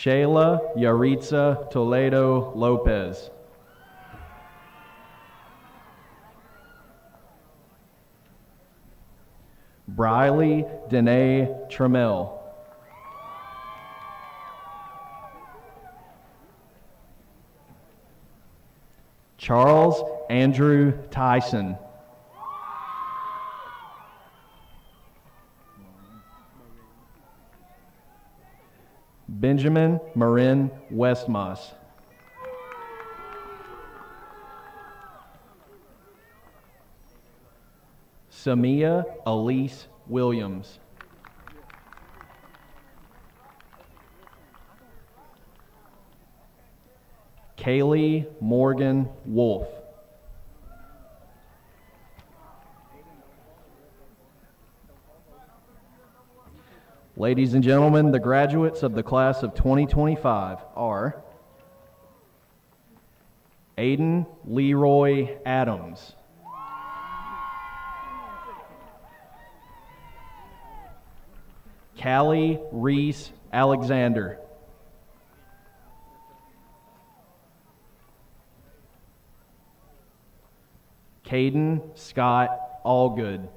Shayla Yaritza Toledo Lopez. Briley Danae Trammell. Charles Andrew Tyson. Benjamin Marin Westmoss. Samia Elise Williams. Kaylee Morgan Wolf. Ladies and gentlemen, the graduates of the class of 2025 are Aiden Leroy Adams. Callie Reese Alexander. Caden Scott Allgood.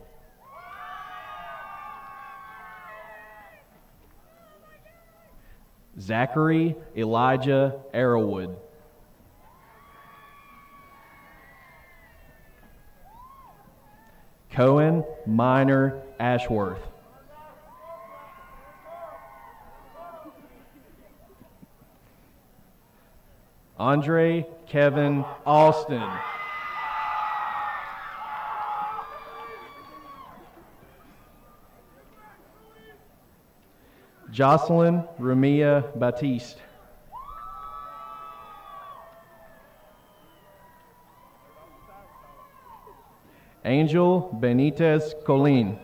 Zachary Elijah Arrowwood. Cohen Minor Ashworth. Andre Kevin Austin. Jocelyn Ramia Batiste. Angel Benitez Colin.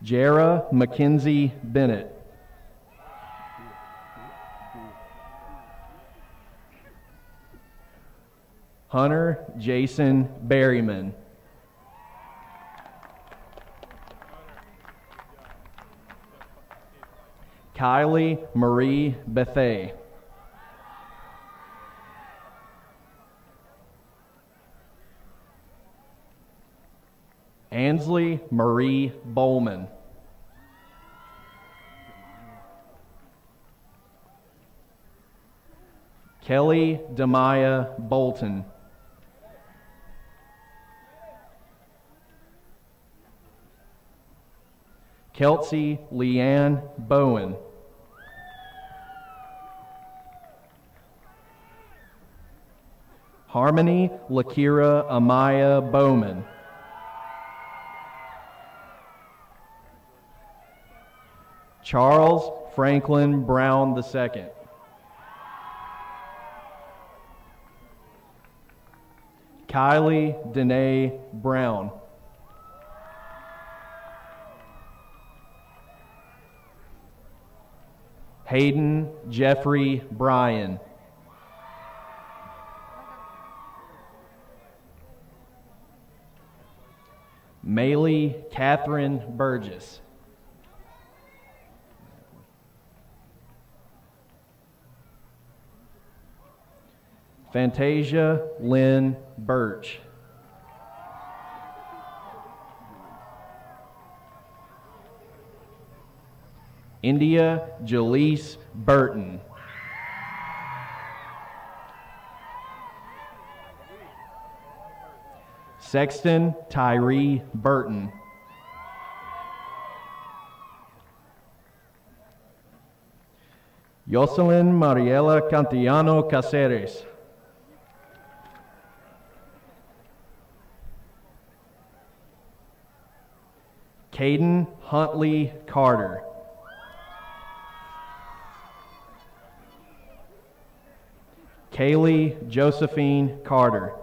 Jara Mackenzie Bennett. Hunter Jason Berryman. Kylie Marie Bethay. Ansley Marie Bowman. Kelly Demaya Bolton. Kelsey Leanne Bowen. Harmony Lakira Amaya Bowman. Charles Franklin Brown II. Kylie Danae Brown. Hayden Jeffrey Bryan. Maylee Catherine Burgess. Fantasia Lynn Birch. India Jaleese Burton. Sexton Tyree Burton. Jocelyn Mariela Cantillano Caceres. Caden Huntley Carter. Kaylee Josephine Carter.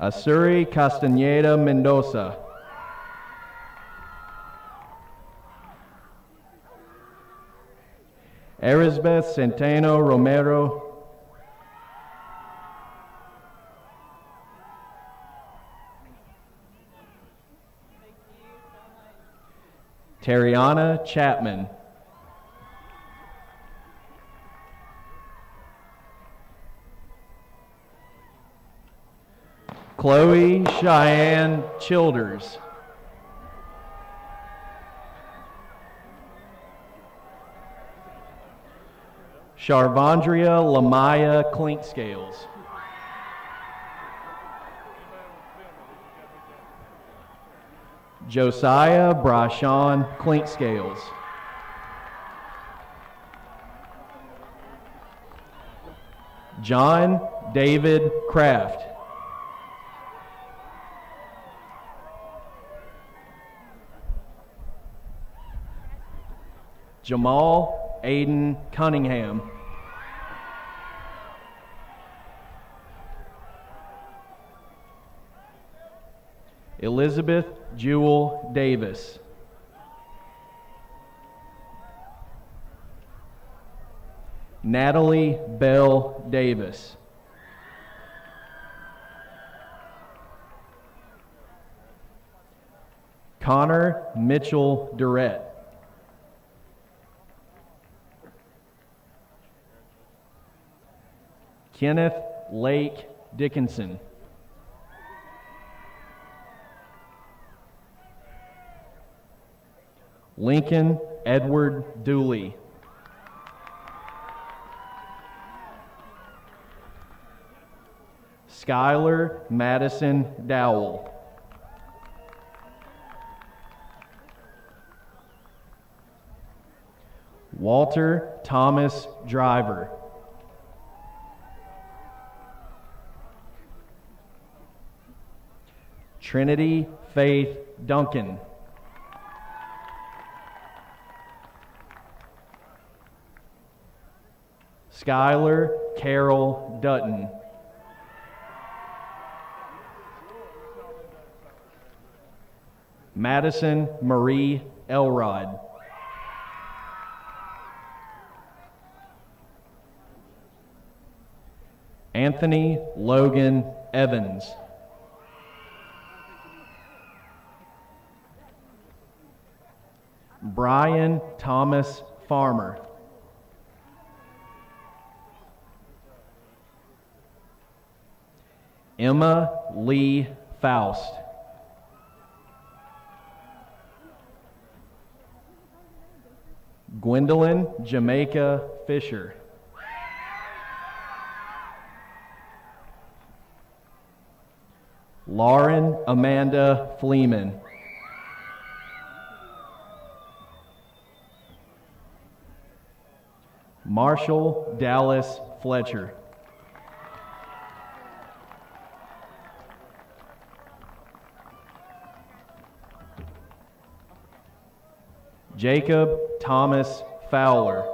Asuri Castaneda Mendoza. Erisbeth Centeno Romero. Terriana Chapman. Chloe Cheyenne Childers. Charvandria Lamaya Clinkscales. Josiah Brashawn Clinkscales. John David Kraft. Jamal Aiden Cunningham. Elizabeth Jewel Davis. Natalie Bell Davis. Connor Mitchell Durrett. Kenneth Lake Dickinson. Lincoln Edward Dooley. Skylar Madison Dowell. Walter Thomas Driver. Trinity Faith Duncan. Skylar Carol Dutton. Madison Marie Elrod. Anthony Logan Evans. Brian Thomas Farmer. Emma Lee Faust. Gwendolyn Jamaica Fisher. Lauren Amanda Fleeman. Marshall Dallas Fletcher. Jacob Thomas Fowler.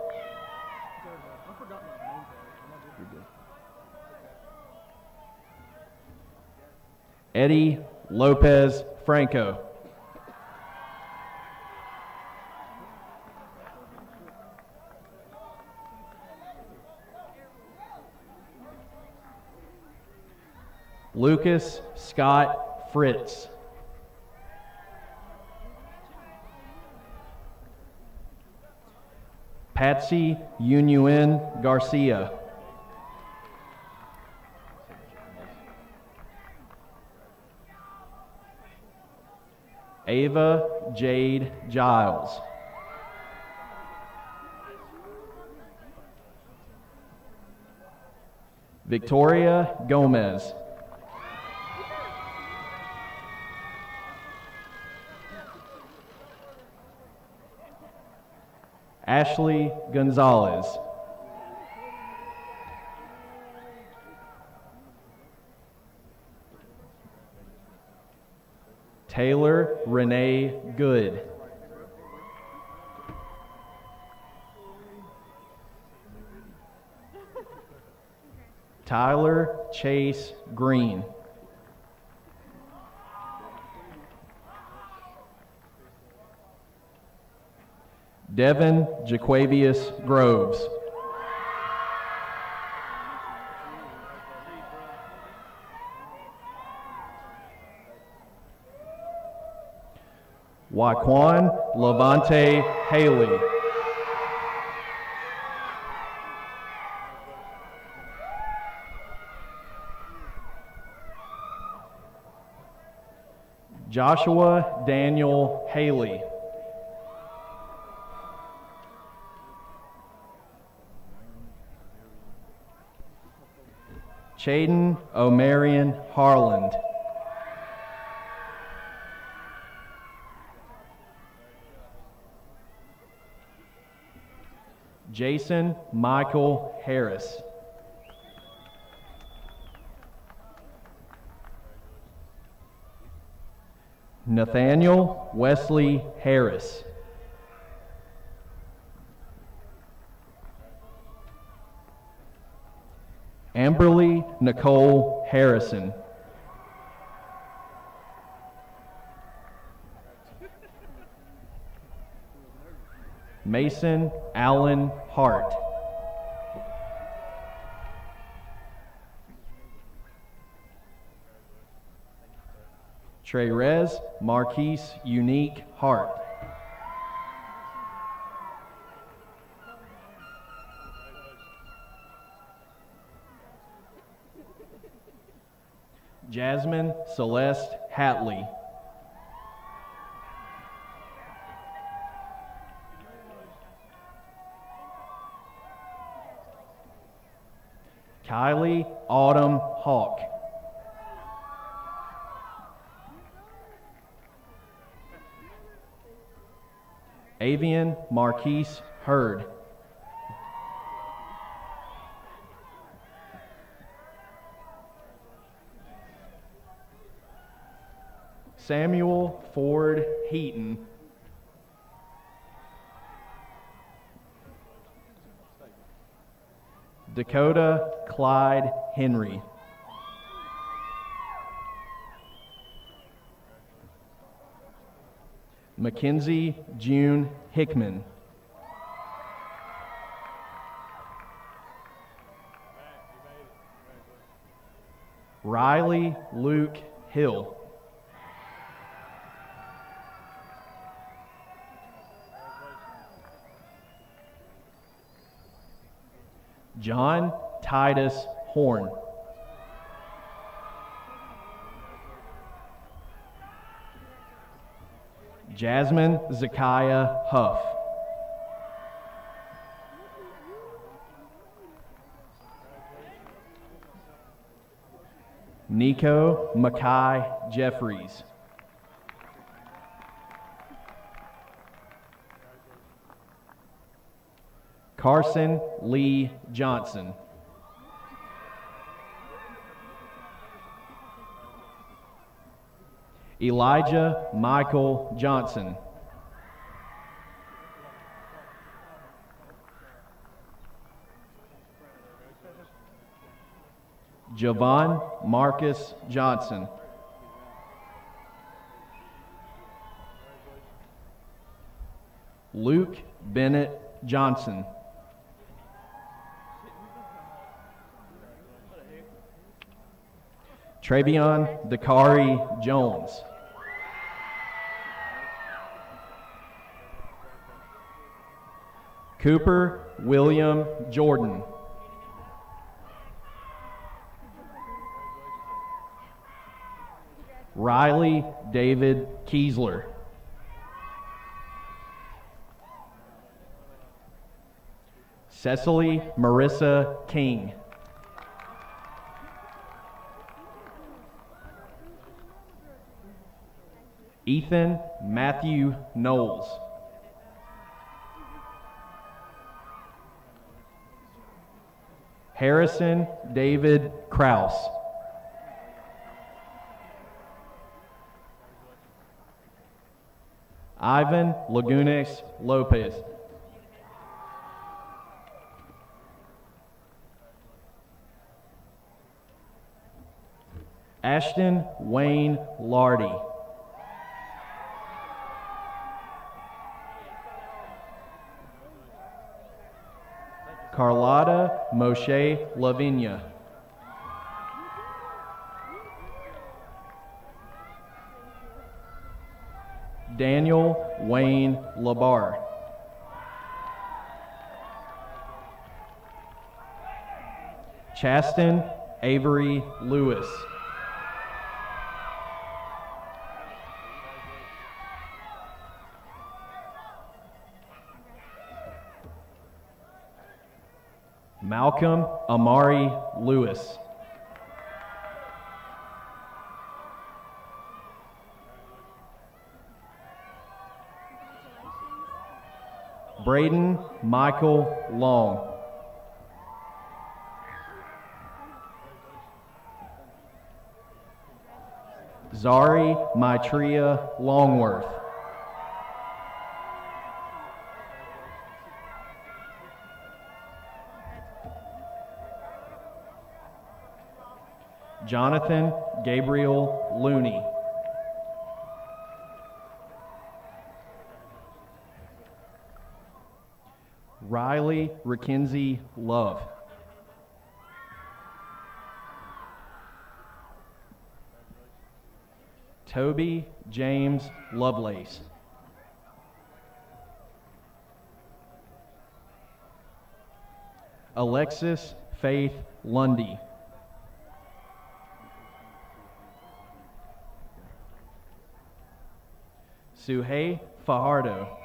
Eddie Lopez Franco. Lucas Scott Fritz. Patsy Yunuen Garcia. Ava Jade Giles. Victoria Gomez. Ashley Gonzalez. Taylor Renee Good. Tyler Chase Green. Devin Jaquavius Groves. Waquan Levante Haley. Joshua Daniel Haley. Chaden O'Marion Harland. Jason Michael Harris. Nathaniel Wesley Harris. Amberly Nicole Harrison. Mason Allen Hart. Treyres Marquise Unique Hart. Jasmine Celeste Hatley. Kylie Autumn Hawk. Avian Marquise Hurd. Samuel Ford Heaton. Dakota Clyde Henry. Mackenzie June Hickman. Riley Luke Hill. John Titus Horn. Jasmine Zakiah Huff. Nico Mackay Jeffries. Carson Lee Johnson. Elijah Michael Johnson. Javon Marcus Johnson. Luke Bennett Johnson. Travion Dakari Jones. Cooper William Jordan. Riley David Kiesler. Cecily Marissa King. Ethan Matthew Knowles. Harrison David Kraus. Ivan Lagunes Lopez. Ashton Wayne Lardy. Carlotta Moshe Lavinia. Daniel Wayne Labar. Chasten Avery Lewis. Malcolm Amari Lewis. Braden Michael Long. Zari Maitreya Longworth. Jonathan Gabriel Looney. Riley Rickenzie Love. Toby James Lovelace. Alexis Faith Lundy. Suhey Fajardo.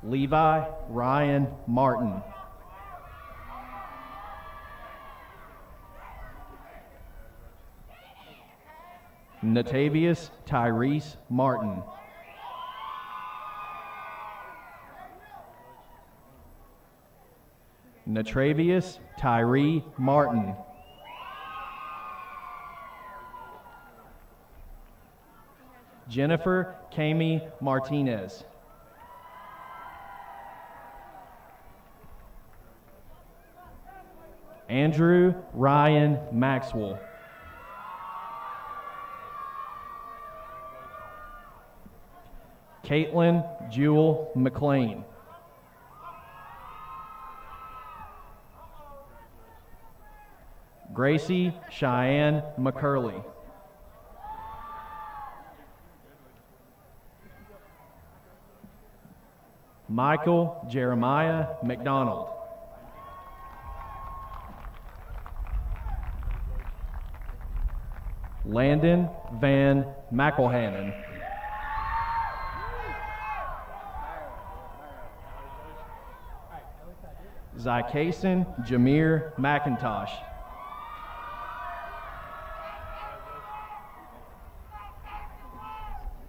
Levi Ryan Martin. Natavius Tyrese Martin. Natravius Tyree Martin. Jennifer Kami Martinez. Andrew Ryan Maxwell. Caitlin Jewel McLean. Gracie Cheyenne McCurley. Michael Jeremiah McDonald. Landon Van McElhannon. Zycason Jameer McIntosh.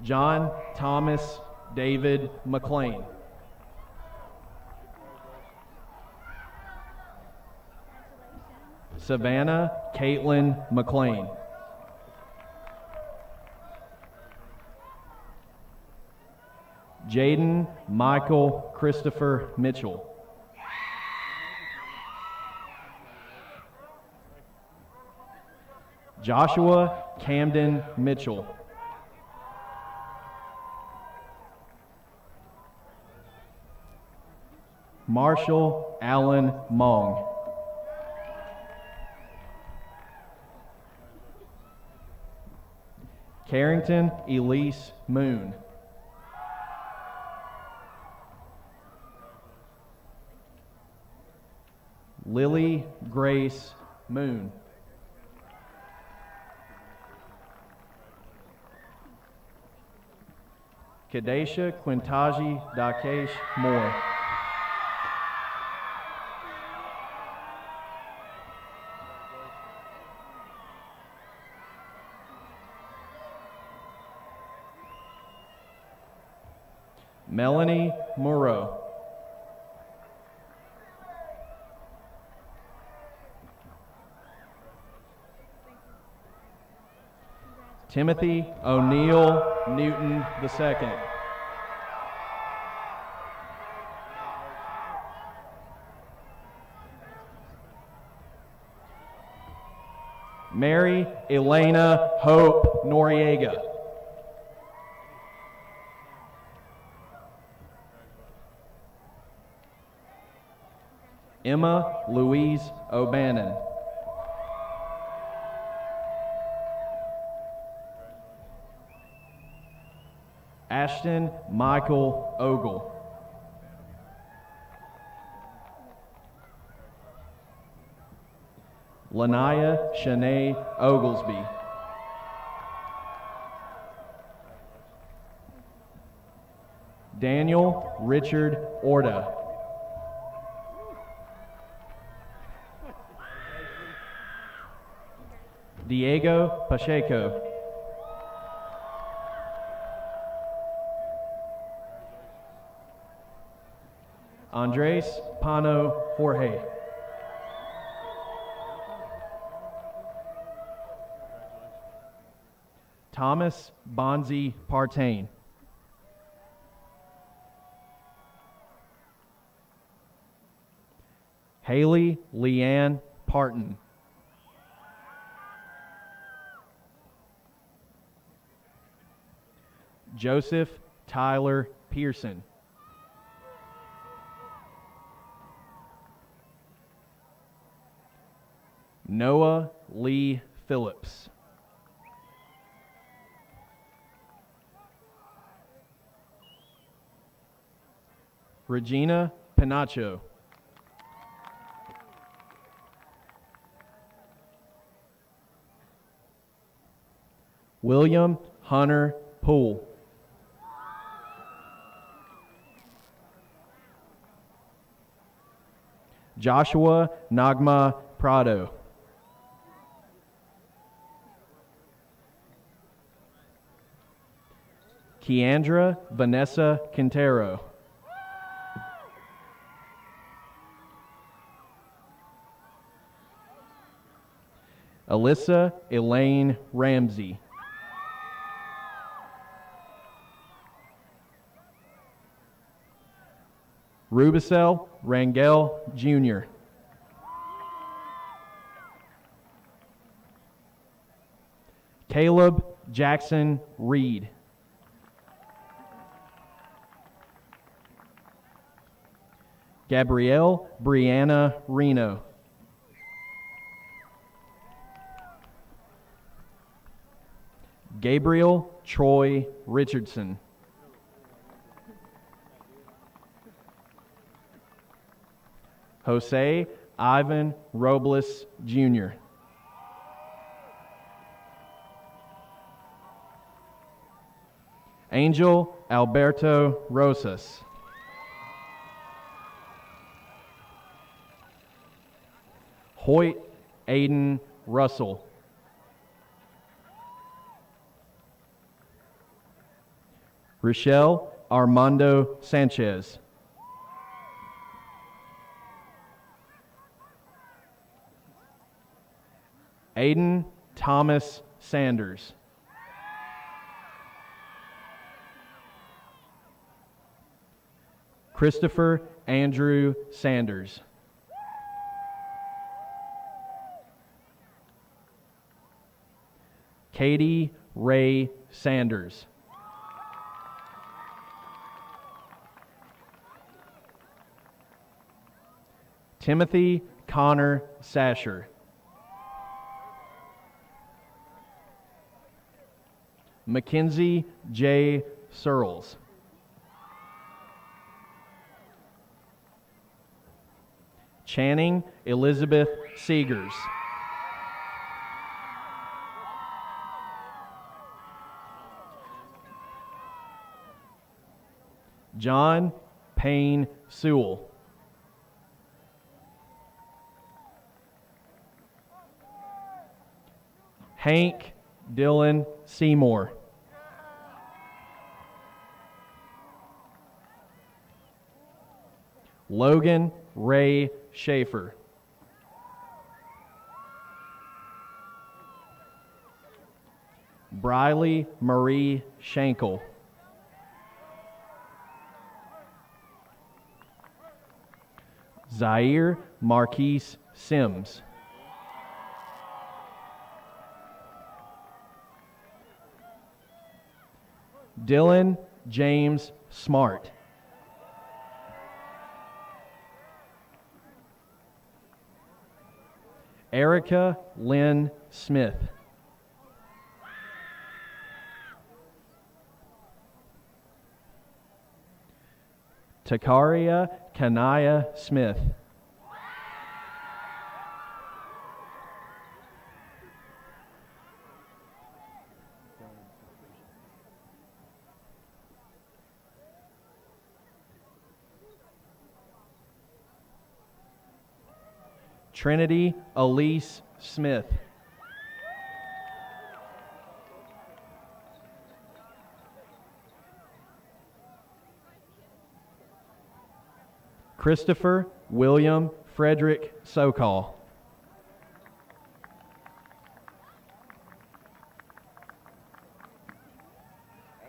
John Thomas David McLean. Savannah Caitlin McLean. Jaden Michael Christopher Mitchell. Joshua Camden Mitchell. Marshall Allen Mong. Carrington Elise Moon. Lily Grace Moon. Kadesha Quintaji Dakesh Moore. Melanie Moreau. Timothy O'Neill Newton II. Mary Elena Hope Noriega. Emma Louise O'Bannon. Ashton Michael Ogle. Lanaya Shanae Oglesby. Daniel Richard Orta. Diego Pacheco. Andres Pano Jorge. Thomas Bonzi Partain. Haley Leanne Parton. Joseph Tyler Pearson. Noah Lee Phillips. Regina Pinacho. William Hunter Poole. Joshua Nagma Prado. Keandra Vanessa Quintero. Alyssa Elaine Ramsey. Rubicel Rangel Jr. Caleb Jackson Reed. Gabrielle Brianna Reno. Gabriel Troy Richardson. Jose Ivan Robles Jr. Angel Alberto Rosas. Hoyt Aiden Russell. Rochelle Armando Sanchez. Aiden Thomas Sanders. Christopher Andrew Sanders. Katie Ray Sanders. Timothy Connor Sasher. Mackenzie J. Searles. Channing Elizabeth Seegers. John Payne Sewell. Hank Dylan Seymour. Logan Ray Schaefer. Briley Marie Schenkel. Zaire Marquise Sims. Dylan James Smart. Erica Lynn Smith. Takaria Kanaya Smith. Trinity Elise Smith. Christopher William Frederick Sokol.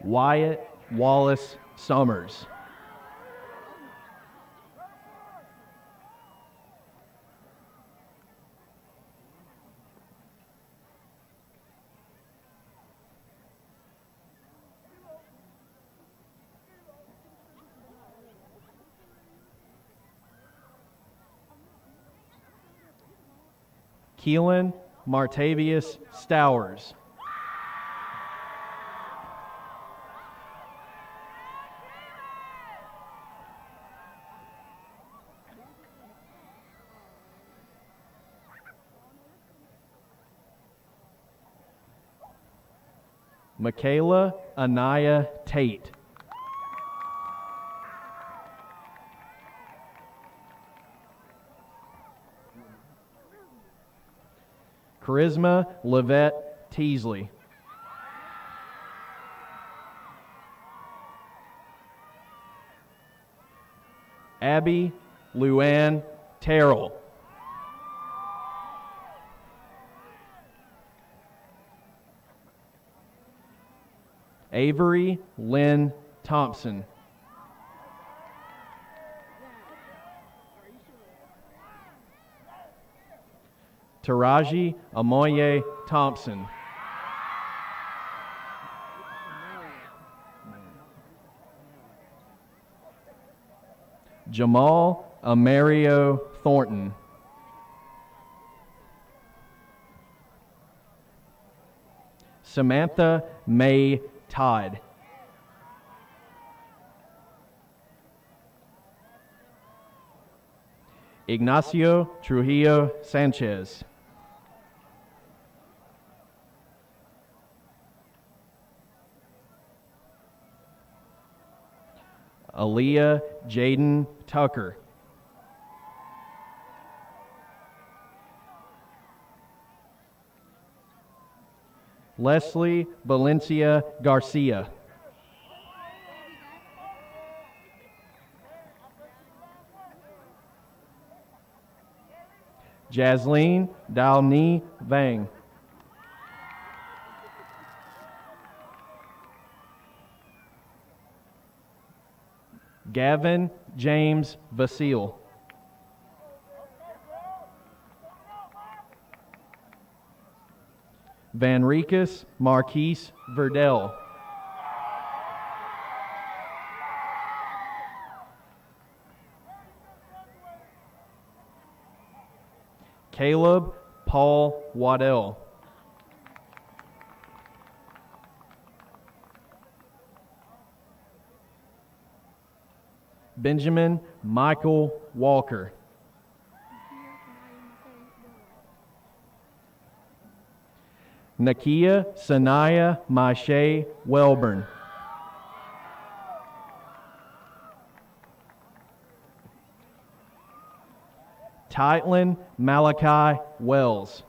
Wyatt Wallace Summers. Keelan Martavius Stowers. Michaela Anaya Tate. Charisma Livette Teasley. Abby Luann Terrell. Avery Lynn Thompson. Taraji Amoye Thompson. Jamal Amario Thornton. Samantha May Todd. Ignacio Trujillo Sanchez. Aaliyah Jaden Tucker. Leslie Valencia Garcia. Jasleen Dalni Vang. Gavin James Vasile. Vanricus Marquise Verdell. Caleb Paul Waddell. Benjamin Michael Walker. Nakia Sanaya Mache Welburn. Titlin Malachi Wells.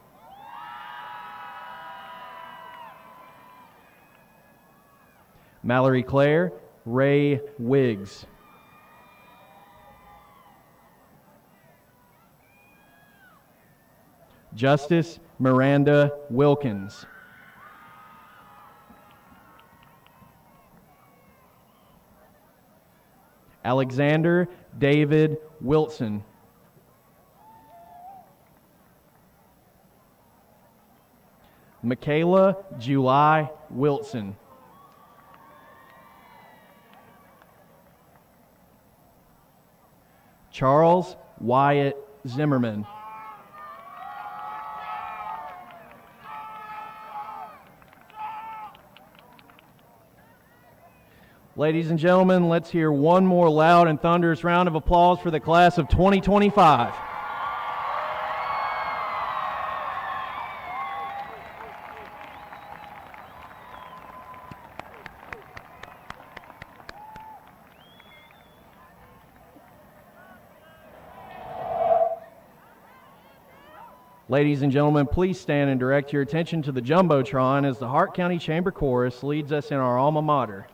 Mallory Claire Ray Wiggs. Justice Miranda Wilkins. Alexander David Wilson. Michaela July Wilson. Charles Wyatt Zimmerman. Ladies and gentlemen, let's hear one more loud and thunderous round of applause for the class of 2025. Ladies and gentlemen, please stand and direct your attention to the Jumbotron as the Hart County Chamber Chorus leads us in our alma mater.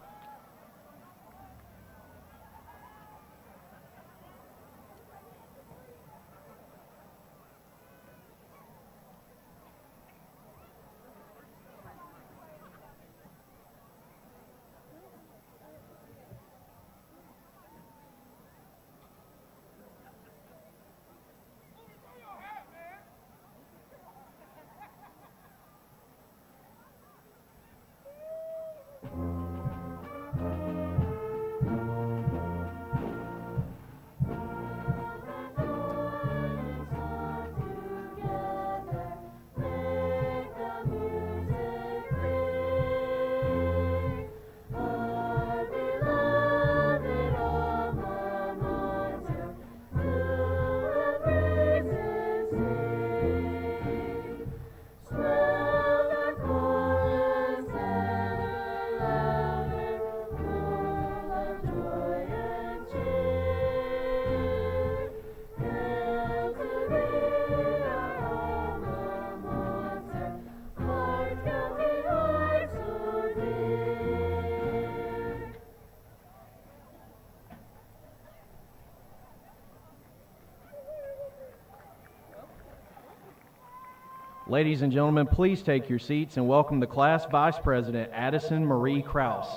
Ladies and gentlemen, please take your seats and welcome the class vice president, Addison Marie Krause.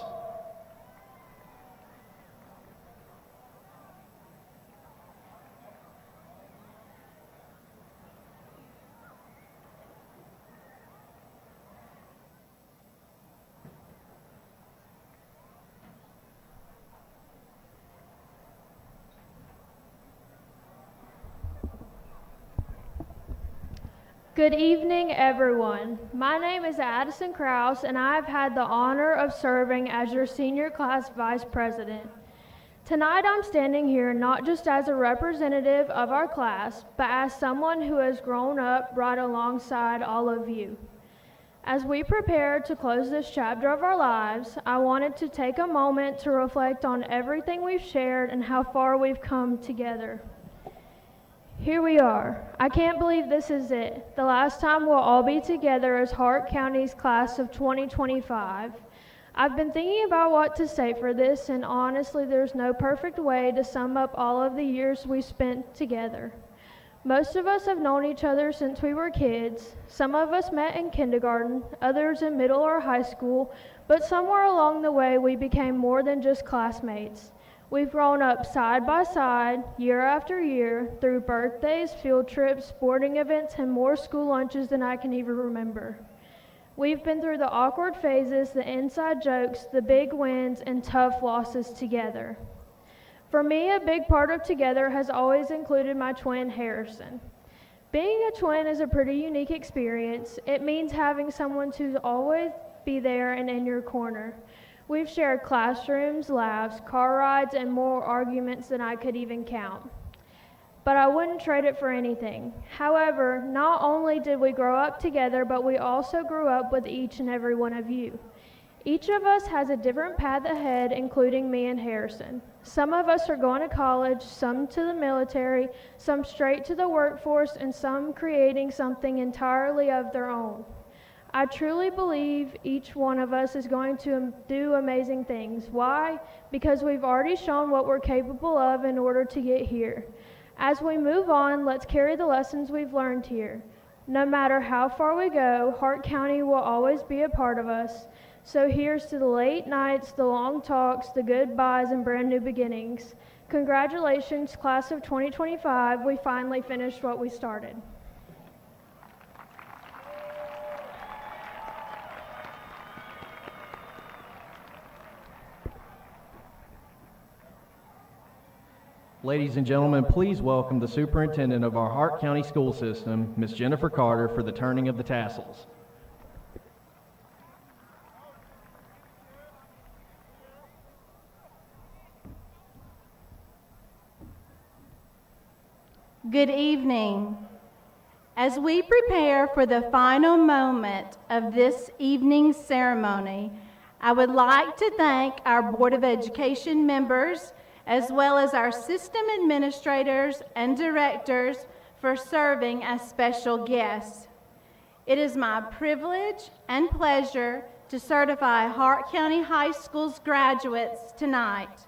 Good evening, everyone. My name is Addison Krause, and I've had the honor of serving as your senior class vice president. Tonight, I'm standing here not just as a representative of our class, but as someone who has grown up right alongside all of you. As we prepare to close this chapter of our lives, I wanted to take a moment to reflect on everything we've shared and how far we've come together. Here we are. I can't believe this is it. The last time we'll all be together as Hart County's class of 2025. I've been thinking about what to say for this, and honestly, there's no perfect way to sum up all of the years we spent together. Most of us have known each other since we were kids. Some of us met in kindergarten, others in middle or high school, but somewhere along the way we became more than just classmates. We've grown up side by side, year after year, through birthdays, field trips, sporting events, and more school lunches than I can even remember. We've been through the awkward phases, the inside jokes, the big wins, and tough losses together. For me, a big part of together has always included my twin, Harrison. Being a twin is a pretty unique experience. It means having someone to always be there and in your corner. We've shared classrooms, laughs, car rides, and more arguments than I could even count. But I wouldn't trade it for anything. However, not only did we grow up together, but we also grew up with each and every one of you. Each of us has a different path ahead, including me and Harrison. Some of us are going to college, some to the military, some straight to the workforce, and some creating something entirely of their own. I truly believe each one of us is going to do amazing things. Why? Because we've already shown what we're capable of in order to get here. As we move on, let's carry the lessons we've learned here. No matter how far we go, Hart County will always be a part of us. So here's to the late nights, the long talks, the goodbyes, and brand new beginnings. Congratulations, class of 2025. We finally finished what we started. Ladies and gentlemen, please welcome the superintendent of our Hart County School System, Ms. Jennifer Carter, for the turning of the tassels. Good evening. As we prepare for the final moment of this evening's ceremony, I would like to thank our Board of Education members, as well as our system administrators and directors for serving as special guests. It is my privilege and pleasure to certify Hart County High School's graduates tonight.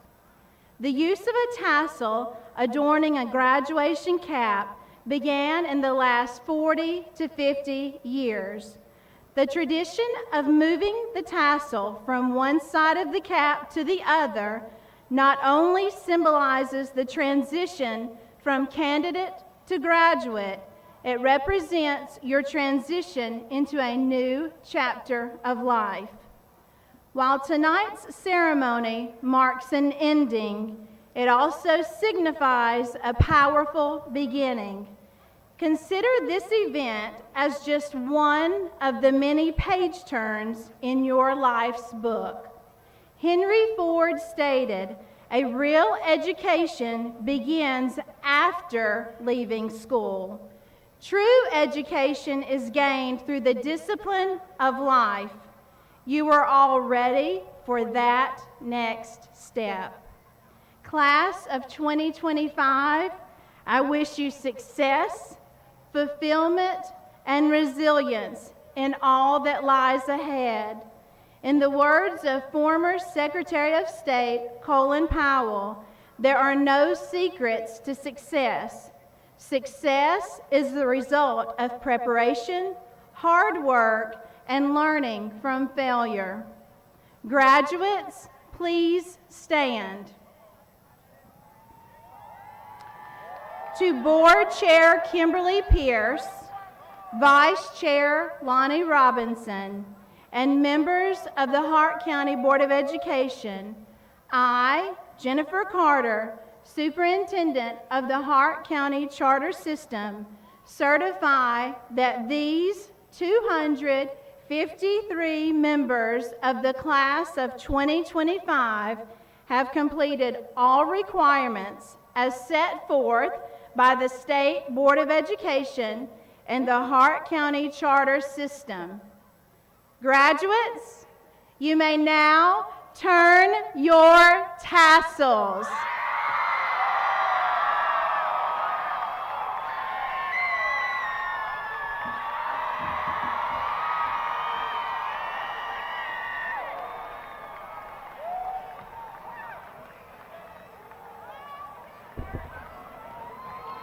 The use of a tassel adorning a graduation cap began in the last 40 to 50 years. The tradition of moving the tassel from one side of the cap to the other not only symbolizes the transition from candidate to graduate, it represents your transition into a new chapter of life. While tonight's ceremony marks an ending, it also signifies a powerful beginning. Consider this event as just one of the many page turns in your life's book. Henry Ford stated, "A real education begins after leaving school. True education is gained through the discipline of life." You are all ready for that next step. Class of 2025, I wish you success, fulfillment, and resilience in all that lies ahead. In the words of former Secretary of State Colin Powell, there are no secrets to success. Success is the result of preparation, hard work, and learning from failure. Graduates, please stand. To Board Chair Kimberly Pierce, Vice Chair Lonnie Robinson, and members of the Hart County Board of Education, I, Jennifer Carter, Superintendent of the Hart County Charter System, certify that these 253 members of the class of 2025 have completed all requirements as set forth by the State Board of Education and the Hart County Charter System. Graduates, you may now turn your tassels.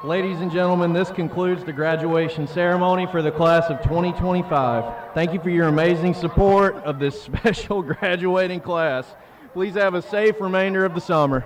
Ladies and gentlemen, this concludes the graduation ceremony for the class of 2025. Thank you for your amazing support of this special graduating class. Please have a safe remainder of the summer.